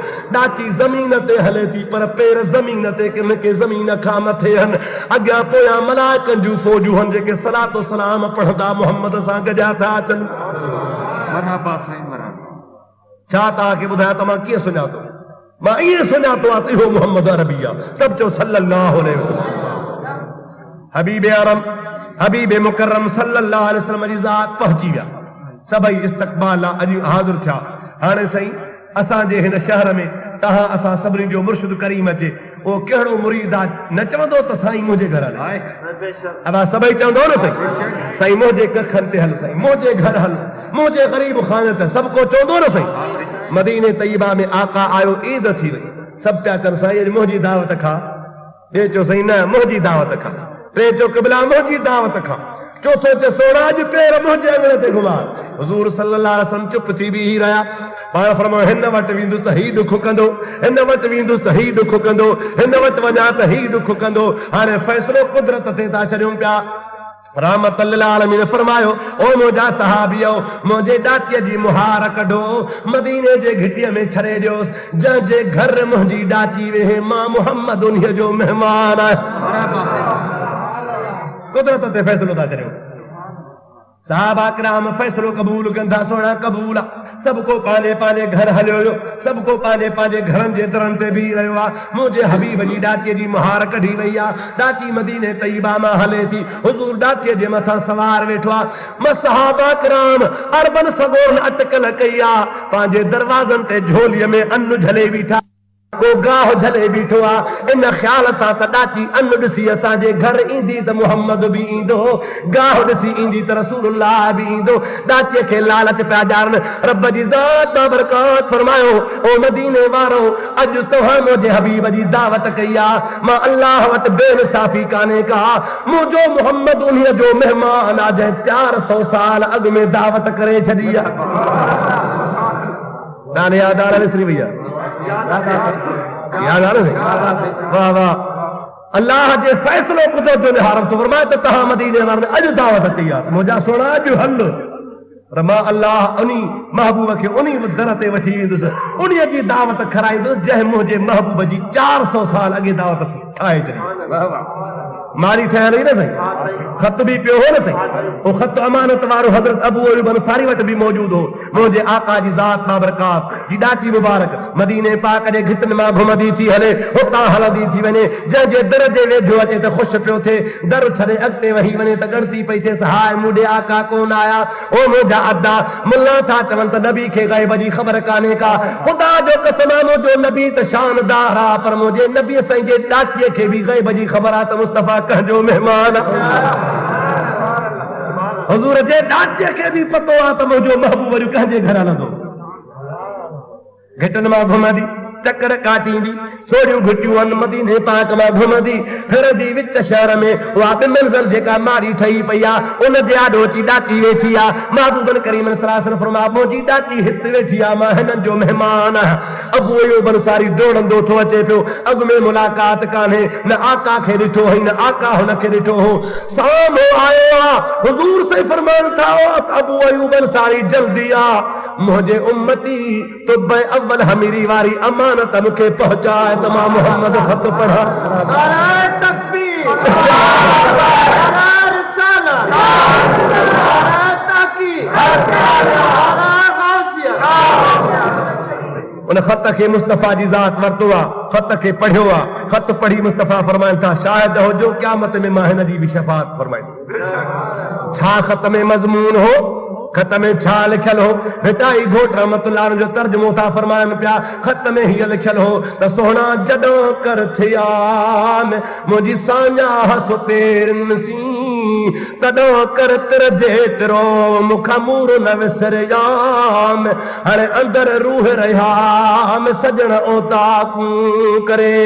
Speaker 2: ॾाची ज़मीन ते हले थी पर पेर ज़मीन ते किन के ज़मीन खां मथे आहिनि अॻियां पोयां मलाइकनि जूं फ़ौजूं आहिनि जेके सलातो सलाम पढ़ंदा मोहम्मद सां गॾिया था अचनि छा तव्हांखे ॿुधायां त मां कीअं सुञातो मां ईअं सुञातो आहे त इहो मोहम्मद अरबी आहे सभु चओ सल्लल्लाहु अलैहि वसल्लम हबीब अरम हबीब मुकर्रम सल्लल्लाहु अलैहि वसल्लम जी ज़ात पहुची विया सभई इस्तक़बाल अॼु हाज़िर थिया हाणे साईं असांजे हिन शहर में तव्हां असां सभिनी जो मुर्शिद करीम अचे ओ कहिड़ो मुरीद आहे न चवंदो त साईं मुंहिंजे घर हल अब सभई चवंदो न साईं साईं मुंहिंजे कखनि ते हल साईं मुंहिंजे घर हल मुंहिंजे ग़रीब खाने ते सभु को चवंदो न साईं मदीने तैयबा में आका आयो ईद थी वई सभु पिया चवनि साईं मुंहिंजी दावत खा ॿिए चयो साईं न मुंहिंजी दावत खा टे चयो क़िबला मुंहिंजी दावत खा चौथो चयो सोना अॼु पेर मुंहिंजे अंगणे ते घुमा हुज़ूर सल्लल्लाहु अलैहि वसल्लम चुप थी बीही रहिया पाण फरमायो हिन वटि वेंदुसि त ही ॾुख कंदो हिन वटि वेंदुसि त ही ॾुख कंदो हिन वटि वञा त ही ॾुख कंदो हाणे फ़ैसिलो कुदरत ते था छॾियूं पिया रहमत लिल आलमीन फरमायो ओ मुंहिंजा सहाबियो मुंहिंजे ॾाचीअ जी मुहार कढो मदीने जे घिटीअ में छॾे ॾियोसि जंहिंजे घर मुंहिंजी ॾाची वेहे मां मोहम्मद उन्हीअ जो महिमान आहियां कुदरत ते फ़ैसिलो था करियूं साहबा किराम फ़ैसिलो क़बूल कंदा सोना क़बूल आहे सभु को पंहिंजे पंहिंजे घर हलियो हुयो सभु को पंहिंजे पंहिंजे घरनि जे दरनि ते बीही रहियो आहे मुंहिंजे हबीब जी ॾाचीअ जी मुहार कढी वई आहे ॾाची मदीने तैयबा मां हले थी हुज़ूर ॾाचीअ जे मथां सवार वेठो आहे मां सहाबा किराम अरबन सगोरन अटकल कई आहे पंहिंजे दरवाज़नि ते झोलीअ में अन्न झले बीठा को गाह झले बीठो आहे इन ख़्याल सां त ॾाची अन्न ॾिसी असांजे घर ईंदी त मुहम्मद बि ईंदो गाह ॾिसी ईंदी त रसूलुल्लाह बि ईंदो ॾाचीअ खे लालच पिया ॾियारनि रब जी ज़ात बाबरकात फरमायो ओ मदीने वारो अॼु तव्हां मुंहिंजे हबीब जी दावत कई आहे मां अल्लाह वटि बेइंसाफ़ी कान्हे का मुंहिंजो मुहम्मद उन्हीअ जो महिमान आहे जंहिं 400 साल अॻु में दावत करे छॾी आहे दाने यादार विसरी भैया याद आ रहे वाह वाह अल्लाह जे फैसलो कुदरत जो हारम तो फरमाए त तहां मदीने वारनि अॼु दावत कई आहे मुंहिंजा सोना अॼु हल पर मां अल्लाह उन्ही महबूब खे उन्ही दर ते वठी वेंदुसि उन्हीअ जी दावत खाराईंदुसि जंहिं मुंहिंजे महबूब जी 400 साल अॻे दावत ठाहे छॾी मारी ठहिया रही न साईं खत भी पियो हो न साईं वो खत अमानत वारो हज़रत अबू अयूब अंसारी वटि भी मौजूद हो मुझे आका जी ज़ात बाबरकात जी ॾाची मुबारक मदीने पाक जे घिटनि मां घुमंदी थी हले, हुतां हलंदी थी वञे, जंहिंजे दर जे वेझो अचे त ख़ुशि पियो थिए, दर छॾे अॻिते वही वञे त ॻणती पई थिए हाय मूं आका कोन आया। ओ मुंहिंजा अदा मुल्ला था चवनि त नबी खे ग़ैब जी ख़बर कान्हे का। ख़ुदा जो कसम आहे मुंहिंजो नबी त शानदार आहे, पर मुंहिंजे नबी साईं जे ॾाचीअ खे बि ग़ैब जी ख़बर आहे त मुस्तफ़ा कंहिंजो महिमान आहे। हुज़ूर जे ॾाचे खे बि पतो आहे त मुंहिंजो महबूब अॼु कंहिंजे घर हलंदो। घिटनि मां घुमंदी, चकर काटींदी, सोरियूं घिटियूं आहिनि मदीने पाक मां घुमंदी, फिरंदी विच शहर में उहा बि मंज़िल जेका मारी ठही पई आहे उन जे आॾो अची ॾाची वेठी आहे। महबूबन करीम सल्लल्लाहु अलैहि वसल्लम फरमाया मुंहिंजी ॾाची हिते वेठी आहे, मां हिननि जो महिमान आहियां। अबू अयूब अंसारी दौड़ंदो थो अचे पियो, अॻु में मुलाक़ात कान्हे, न आका खे ॾिठो हुई न आका हुनखे ॾिठो हो, साम्हूं आयो आहे। हुज़ूर से फरमान था अबू अयूब अंसारी जल्दी आ, मुझे उम्मती तो अव्वल हमीरी वारी अमानत मूंखे पहुंचाए त मां मोहम्मद ख़त पढ़ा। नारे तकबीर, नारे रिसालत, नारे ताकीद, नारे गौसिया। उन ख़त खे मुस्तफ़ा जी ज़ात वरतो आहे, ख़त खे पढ़ियो आहे, ख़त पढ़ी मुस्तफ़ा फरमाइनि था शायद हुजो क़यामत में मां हिन जी बि शफ़ाअत फरमाईंदुमि। छा ख़त में मज़मून हो, ख़त में छा लिखियल हो? हिताई घोट रहमतुल्लाह जो तर्जुमो था फरमाइनि पिया, ख़त में हीअ लिखियल हो त सोहणा जॾों कर थिया मुंहिंजी साञा हस पेरनि सी, तॾों कर तिर जेतिरो मूंखां मूर न विसरियाम, हाणे अंदरि रूह रहियाम सजण ओता करे।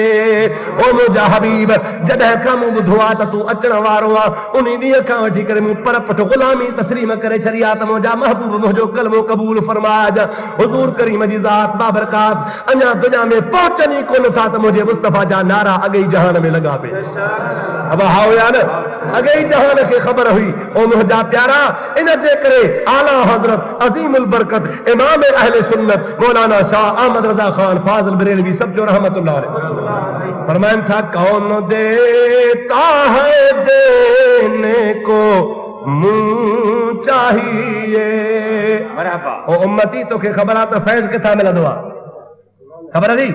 Speaker 2: ओ मुंहिंजा हबीब जॾहिं खां मूं ॿुधो आहे त तूं अचण वारो आहे, उन ॾींहं खां वठी करे मूं पर पट ग़ुलामी तस्लीम करे छॾी आहे त मुंहिंजा महबूब मुंहिंजो कलमो क़बूल फरमाया। हुज़ूर करीम जी ज़ात बाबरकात अञा दुनिया में पहुचनि ई कोन था त मुंहिंजे मुस्तफ़ा जा नारा अॻे ई जहान में लॻा पे। अब हाओ या न अॻे ई जहान खे ख़बर हुई। ओ मुंहिंजा प्यारा, इन जे करे आला हज़रत अज़ीमुल बरकत इमाम अहले सुन्नत मौलाना शाह अहमद रज़ा खान फाज़िल बरेलवी सब जो रहमतुल्लाह अलैह फरमाइन था कौन देता है देने को मुंह चाहिए। ओ उम्मती तोखे ख़बर आहे त फैज़ किथां मिलंदो आहे? ख़बर आहे?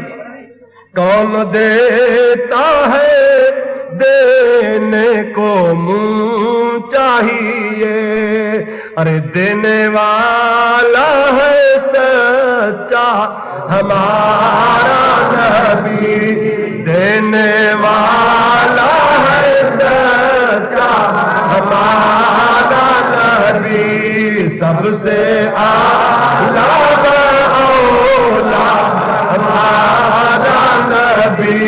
Speaker 2: कौन देता है देने को मुंह चाहिए, अरे देने वाला है सच्चा हमारा नबी, देने वाला है सच्चा हमारा नबी, सबसे आला औला हमारा नबी,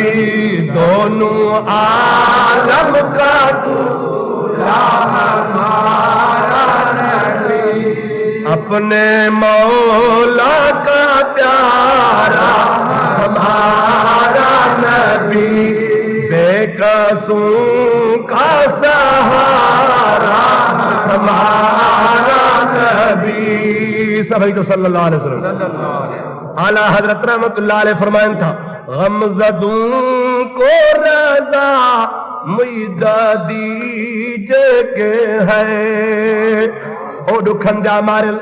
Speaker 2: दोनों आलम का दूल्हा हमारा नबी, अपने मौला का प्यारा हमारा नबी, बेकसूं का सहारा हमारा नबी। सभी तो सल्लल्लाहु अलैहि वसल्लम आला हजरत रहमतुल्लाह अलैह फरमाइन था गमज़दूं को रज़ा मुइदा दीजे के है। ओ दुखन जा मारियल,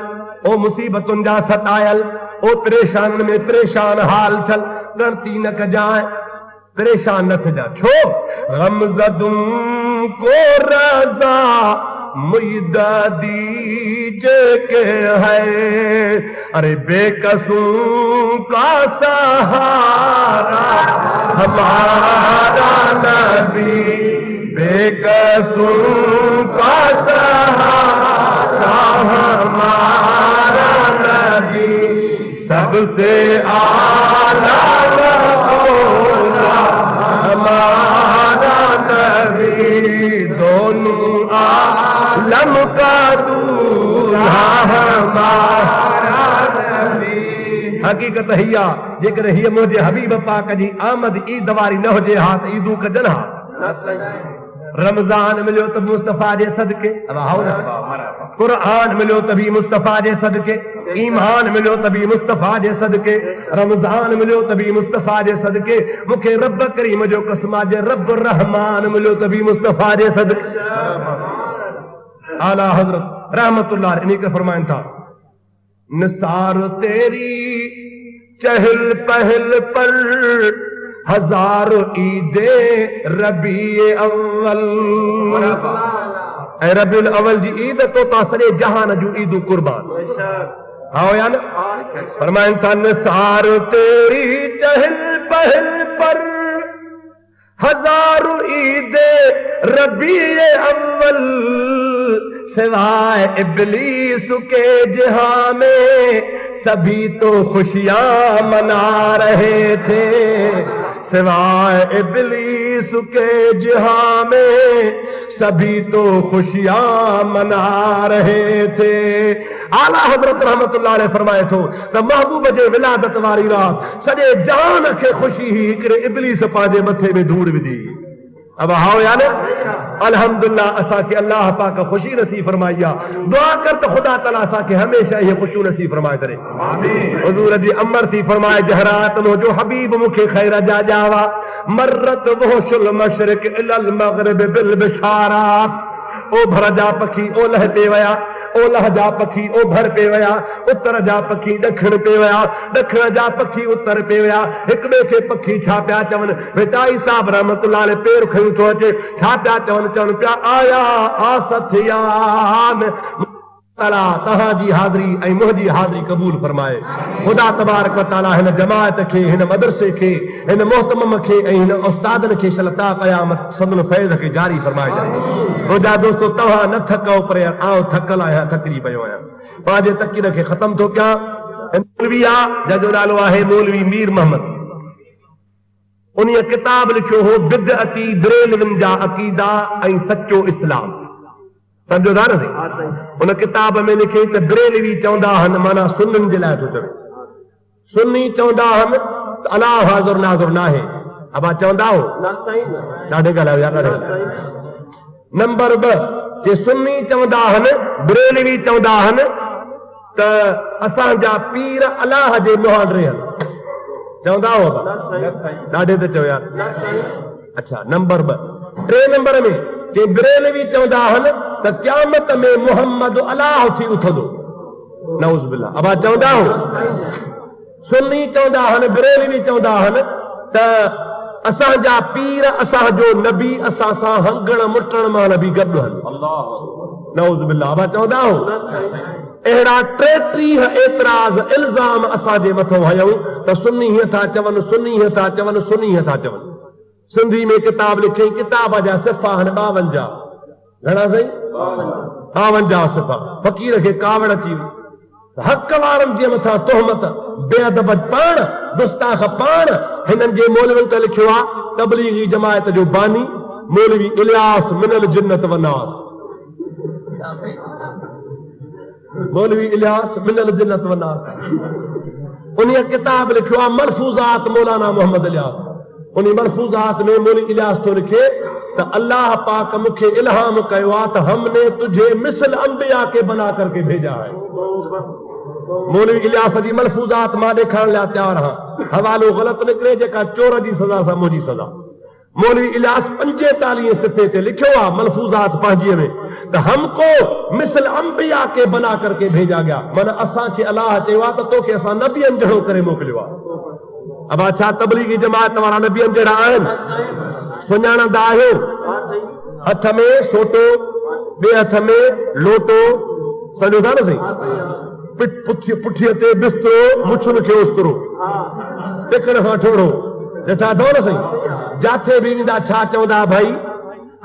Speaker 2: ओ मुसीबतुन जा सतायल, ओ परेशान में परेशान हाल चल गणती न कजाए, परेशान न थजा। छो गमज़दूं को रज़ा मुइदा दीजे के है, अरे बेकसूं का सहारा हमारा नबी, बेकसूं का सहारा हमारा नबी, सबसे आला हमारा नबी, दोनों आलम का दूल्हा हमारा नबी। हकीकत हिया जेकर हिय मुंहिंजे हबीब पाक जी आमद ईद वारी न हुजे हा त ईदूं कजनि हा। रमज़ान मिलियो त मुस्तफ़ा जे सदके, क़ुरान मिलियो त बि मुस्तफ़ा जे सदके, ईमान मिलियो त बि मुस्तफ़ा जे सदके, रमज़ान मिलियो त बि मुस्तफ़ा जे सदके, मूंखे रब करीम जो कसम आहे रब रहमान मिलियो त बि मुस्तफ़ा जे सदके। आला हज़रत रहमतुल्लाह इन खे फरमाइनि था
Speaker 1: निसार तेरी चहल पहल पर हजारों ईदे रबी अव्वल। ऐं रबीउल अव्वल जी ईद तो ता सॼे जहान जूं ईदूं कुर्बान। हाँ या न? फरमाइनि था निसार तेरी चहल पहल पर हजारों ईदे रबी अव्वल, सिवाय इब्लीस के जहां में सभी तो खुशियां मना रहे थे। सिवाय इब्लीस के जहां में सभी तो खुशियां मना रहे थे। आला हजरत रहमतुल्लाह अलैह फरमाए थो त महबूब जे विलादत वारी रात सॼे जहान खे ख़ुशी ही हिकिड़े इब्लीस पंहिंजे मथे में धूड़ विधी। अब हाओ या न? अल्हम्दुलिल्लाह असांखे अल्लाह पाक ख़ुशी नसीब फरमाई आहे। दुआ कर त ख़ुदा ताला असांखे हमेशह इहे ख़ुशियूं नसीब फरमाए करे। हुज़ूर जी अमर थी फरमाए जहरात जो हबीब मूंखे ख़ैर जा ॼावा मर्रत वहुशुल मशरिक इलल मग़रिब बिल बिशारात। ओभर जा पखी ओलह ते विया, ओलह जा पखी ओभर पे विया, उत्तर जा पखी ॾखिण पे विया, ॾखिण जा पखी उत्तर पे विया। हिक ॿिए खे पखी छा पिया चवनि? बेटाई साहब रहमतुल्लाह अलैह पेर खयूं थो अचे, छा पिया चवनि पिया आया आसथियान ताला तहांजी हाज़िरी ऐं मुंहिंजी हाज़िरी क़बूल फरमाए। ख़ुदा तबारक व तआला हिन जमात खे, हिन मदरसे खे, हिन मोहतमम खे ऐं हिन उस्तादनि खे शलता क़यामत सदन फैज़ खे जारी फरमाए ॾे। मुंहिंजा दोस्तो तव्हां न थको पर आउं थकल आहियां, थकिजी पियो आहियां। पंहिंजे तकीर खे ख़तम थो कयां। मौलवी आहे जंहिंजो नालो आहे मौलवी मीर मोहम्मद। उन किताब लिखियो हो बिदअती बरेलवियुनि जा अक़ीदा ऐं सचो इस्लाम। सम्झो था न साईं? उन किताब में लिखे त बरेलवी चवंदा आहिनि माना सुन्नियुनि जे लाइ थो चवे। सुन्नी चवंदा आहिनि त अलाह हाज़ुर नाज़ुर नाहे। अबा चवंदा हो ॾाढे ॻाल्हायो यार, ॾाढे। नंबर 2 जे सुन्नी चवंदा आहिनि, बरेलवी चवंदा आहिनि त असांजा पीर अलाह जे मुहांडरे आहिनि। चवंदा हो ॾाढे त चयो यार। अच्छा नंबर 2। 3 नंबर में जे बरेलवी चवंदा आहिनि त क़यामत में मुहम्मद अलाह थी उथंदो। नऊज़ बिल्लाह। अबा चवंदा हो। सुन्नी चवंदा आहिनि, बरेलवी चवंदा आहिनि त असांजा पीर असांजो नबी असां सां हंगण मुटण महिल बि गॾु आहिनि। नऊज़ बिल्लाह। अबा चवंदा हो। अहिड़ा 33 एतिराज़ इल्ज़ाम असांजे मथां हयऊं त सुन्नी हीअं था चवनि, सुन्नी हीअं था चवनि, सुन्नी हीअं था चवनि। सिंधी में किताब लिखी, किताब जा सिफ़ा आहिनि 52। घणा साईं? 52 सिफ़ा। फ़क़ीर खे कावड़ अची वई। हक़ वारनि जे मथां तोहमत, बेअदब पाण, गुस्ताख पाण। हिननि जे मौलवियुनि ते लिखियो आहे तबलीगी जमायत जो बानी मौलवी इलियास मिनल जिन्नत व नास। मौलवी इलियास मिनल जिन्नत व नास। उन किताब लिखियो आहे मलफूज़ात मौलाना मोहम्मद इलियास। उन मलफूज़ात में मौलवी इलियास तो लिखे तो अल्लाह पाक मुझे इल्हाम कयो आहे त हमने तुझे मिसल अंबिया के बना करके भेजा है। मौलवी इलियास जी मलफूज़ात मां ॾेखारण लाइ तैयार हाँ। हवालो ग़लत निकिरे जेका चोर जी सज़ा सां मुंहिंजी सज़ा। मौलवी इलियास 45 सिफ़े ते लिखियो आहे मलफूज़ात पंहिंजीअ में त हमको मिसल अंबिया के बना करके भेजा गया। माना असांखे अलाह चयो आहे त तोखे असां नबियनि जहिड़ो करे मोकिलियो आहे। अब छा तबलीगी जमात वारा नबियनि जहिड़ा आहिनि? सुञाणंदा आहियो? हथ में सोटो, ॿिए हथ में लोटो, सम्झो था न साईं? पुठीअ ते बिस्तरो, मुछुनि खे उस्तरो, टिकण खां ठोड़ो, ॾिठा अथव न साईं? जाथे बि ईंदा छा चवंदा भाई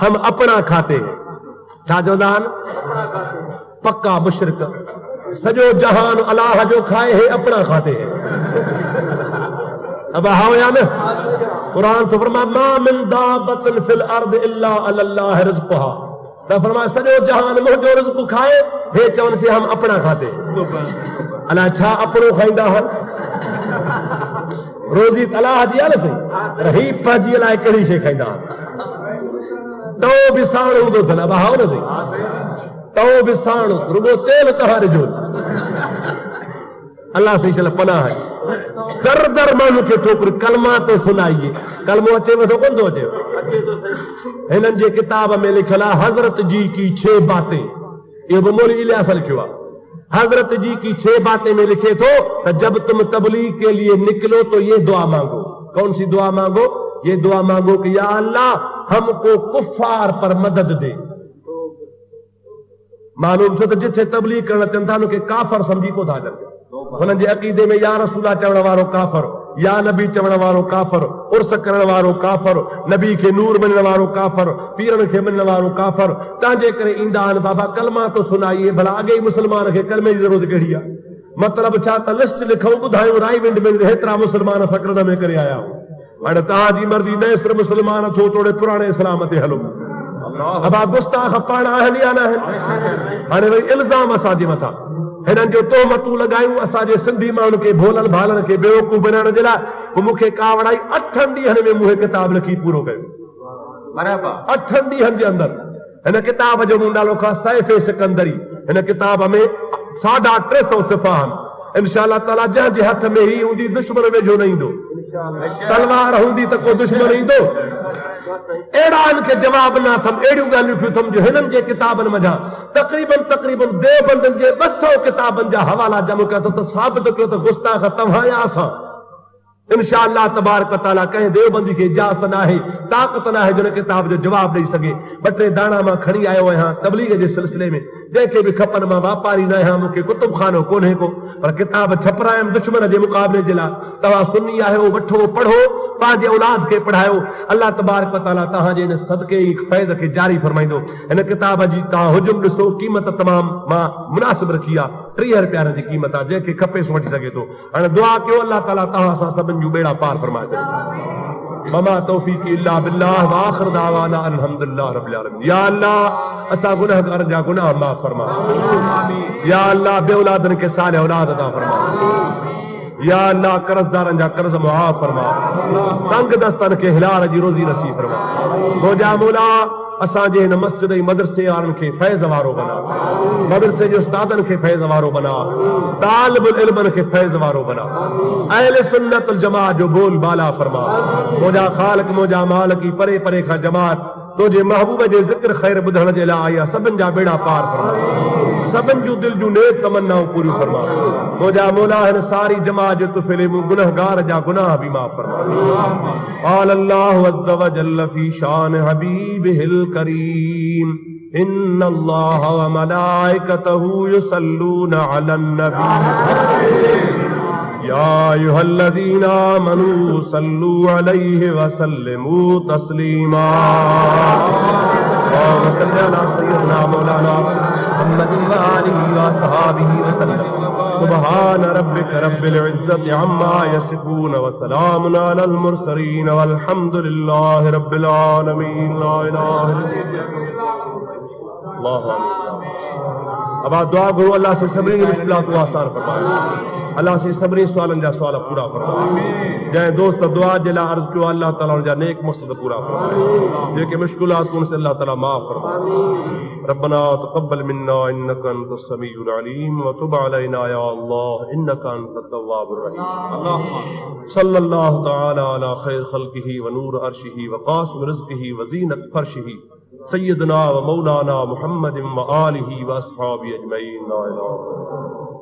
Speaker 1: हम अपना खाते हैं। छा चवंदा आहिनि? पक्का मुशरिक। सॼो जहान अलाह जो खाए है, अपना खाते है। अब हाओ या न? कुरान तो फरमाए मा मिन दाबतिन फिल अर्द इल्ला अल्लाह रिज़्क़ुहा। त फरमाए सॼो जहान मुंहिंजो रिज़्क़ खाए, हे चवनि से हम अपना खाते। अलाह छा अपनो खाईंदा आहिनि? रोज़ी अलाह जी आहे न साईं, पर ही पंहिंजी लाइ कहिड़ी शइ खाईंदा आहिनि? तओ बि साण हूंदो अथनि। अब हाओ न साईं? तओ बि साण, रुगो तेल तव्हां ॾिजो। अल्लाह से चल पनाह है। दर दर मानू के ठोकर कलमा तो सुनाइए। कलमो अचे वेठो कोन थो अचे? हिननि जे किताब में लिखियल आहे हज़रत जी की 6 बातें। इहो बि मौलवी इलियास लिखियो आहे।
Speaker 2: हजरत जी की 6 बातें में लिखे तो जब तुम तबलीग के लिए निकलो तो ये दुआ मांगो। कौन सी दुआ मांगो? ये दुआ मांगो कि या अल्लाह हमको कुफ्फार पर मदद दे। मालूम छो तो जिथे तबलीग करण अचनि था उनखे काफ़र समझी को था जन हुननि जे अक़ीदे में या रसूला चवण वारो काफ़र, या नबी चवण वारो काफ़र, उर्स करण वारो काफ़र, नबी खे नूर मञण वारो काफ़र, पीरनि खे मञण वारो काफ़र। तंहिंजे करे ईंदा आहिनि बाबा कलमा तो सुनाइए, भला अॻे ई मुस्लमान खे कलमे जी ज़रूरत कहिड़ी आहे? मतिलबु छा त लिस्ट लिखूं ॿुधायूं राई विंड में हेतिरा मुस्लमान सकरन में करे आया हाणे तव्हांजी मर्ज़ी नए सिर मुस्लमान थो थोरे पुराणे इस्लाम ते हलो। अबा गुस्ताख पाण आहिनि या न आहिनि? हाणे वरी इल्ज़ाम असांजे मथां हिननि जो तोहमतूं लॻायूं असांजे सिंधी माण्हुनि खे भोलनि भालनि खे बेवकूफ़ बनाइण जे लाइ। मूंखे कावड़ाई 8 ॾींहंनि में मूंखे किताब लिखी पूरो कयो। 8 ॾींहंनि जे अंदरि हिन किताब जो मूं नालो खां सैफ़े सिकंदरी। हिन किताब में 350 सिफ़ा आहिनि। इंशाअल्लाह ताला जंहिंजे हथ में ही हूंदी दुश्मन वेझो न ईंदो। तलवार हूंदी त को दुश्मन ईंदो? अहिड़ा इनखे जवाब न अथमि, अहिड़ियूं ॻाल्हियूं थियूं अथमि जो हिननि जे किताबनि मथां तक़रीबन देवबंदनि जे 200 किताबनि जा हवाला जम कया त साबित कयो त गुस्ताख तव्हां या असां। इंशाअल्लाह तबारक ताला कंहिं देवबंदी खे इजाज़त न आहे, ताक़त न आहे जो हिन किताब जो जवाब ॾेई सघे। 2-3 दाणा मां खणी आयो आहियां तबलीग जे सिलसिले में। जंहिंखे बि खपनि, मां वापारी न आहियां, मूंखे कुतुबखानो कोन्हे को, पर किताब छपरायमि दुश्मन जे मुक़ाबले जे लाइ। तव्हां सुन्नी आहियो, वठो पढ़ो, पंहिंजे औलाद खे पढ़ायो। अल्लाह तबारक ताला तव्हांजे हिन सदके जी फैज़ खे जारी फरमाईंदो। हिन किताब जी तव्हां हुजुम ॾिसो, क़ीमत तमामु मां मुनासिब रखी आहे। 30 रुपया जी क़ीमत आहे, जंहिंखे खपे सो वठी सघे थो। हाणे दुआ कयो अल्लाह ताला तव्हां सां सभिनि जूं बेड़ा पार फरमाए दे। ममा तौफीक़ी इल्ला बिल्लाह व आखिर दावाना अल्हम्दुलिल्लाह रब्बिल आलमीन। या अल्लाह असां गुनहगारनि जा गुनाह माफ़ फरमा। या अल्लाह बे औलादनि खे साले औलाद अता फरमा। या अल्लाह कर्ज़दारनि जा कर्ज़ मुआफ़ फरमा। तंग दस्तनि खे हिलाल जी रोज़ी नसीब फरमा। मौजा मौला असांजे हिन मस्जिद ऐं मदरसे वारनि खे फैज़ वारो बना। मदरसे जे उस्तादनि खे फैज़ वारो बना। तालिबुल इल्मनि खे फैज़ वारो बना। अहले सुन्नत वल जमात जो बोल बाला फरमा। मौजा खालिक मौजा मालिक की परे परे खां जमात तुंहिंजे महबूब जे ज़िक्र ख़ैर ॿुधण जे लाइ आई आहे। सभिनि जा बेड़ा पार फरमा। सभिनि जूं दिल जूं नेक तमन्नाऊं पूरियूं फरमा। मौजा मौला हिन सारी जमात जे तुफ़िले मूं गुनहगार जा गुनाह भी माफ़ फरमा। क़ाल अल्लाहु अज़्ज़ व जल्ल फी शान हबीबिहिल करीम इन्नल्लाह व मलाइकतहु युसल्लूना अलन नबी या अय्युहल्लज़ीना आमनू सल्लू अलैहि व सल्लिमू तस्लीमा। अल्लाहुम्मा सल्लि अला सय्यिदिना मौलाना मुहम्मदिन व आलिहि व अस्हाबिहि व सल्लम। सुब्हान रब्बिक रब्बिल इज्जति अम्मा यसिफून व सलामुन अलल मुरसलीन वल्हम्दुलिल्लाहि रब्बिल आलमीन। ला इलाहा इल्लल्लाह। अब आप दुआ करो अल्लाह से सभी मुश्किलात को आसान फरमाए। अल्लाह से सभी सवालन जा सवाल पूरा फरमाए। जै दोस्त दुआ जे लाइ अर्ज़ कयो अल्लाह ताला उनजा नेक मक़सद पूरा फरमाए। जेके मुश्किलात उनसे अल्लाह ताला माफ़ फरमाए। रब्बना तक़ब्बल मिन्ना इन्नका अंतस समीउल अलीम व तुब अलैना या अल्लाह इन्नका अंतत तव्वाबुर रहीम। सल्लल्लाहु तआला अला खैर खल्क़िही व नूर अर्शिही व क़ासिम रिज़्क़िही व ज़ीनत फर्शिही सय्यदना व मौलाना मुहम्मदिन व आलिहि व अस्हाबिहि अजमईन। ला इलाहा इल्लल्लाह।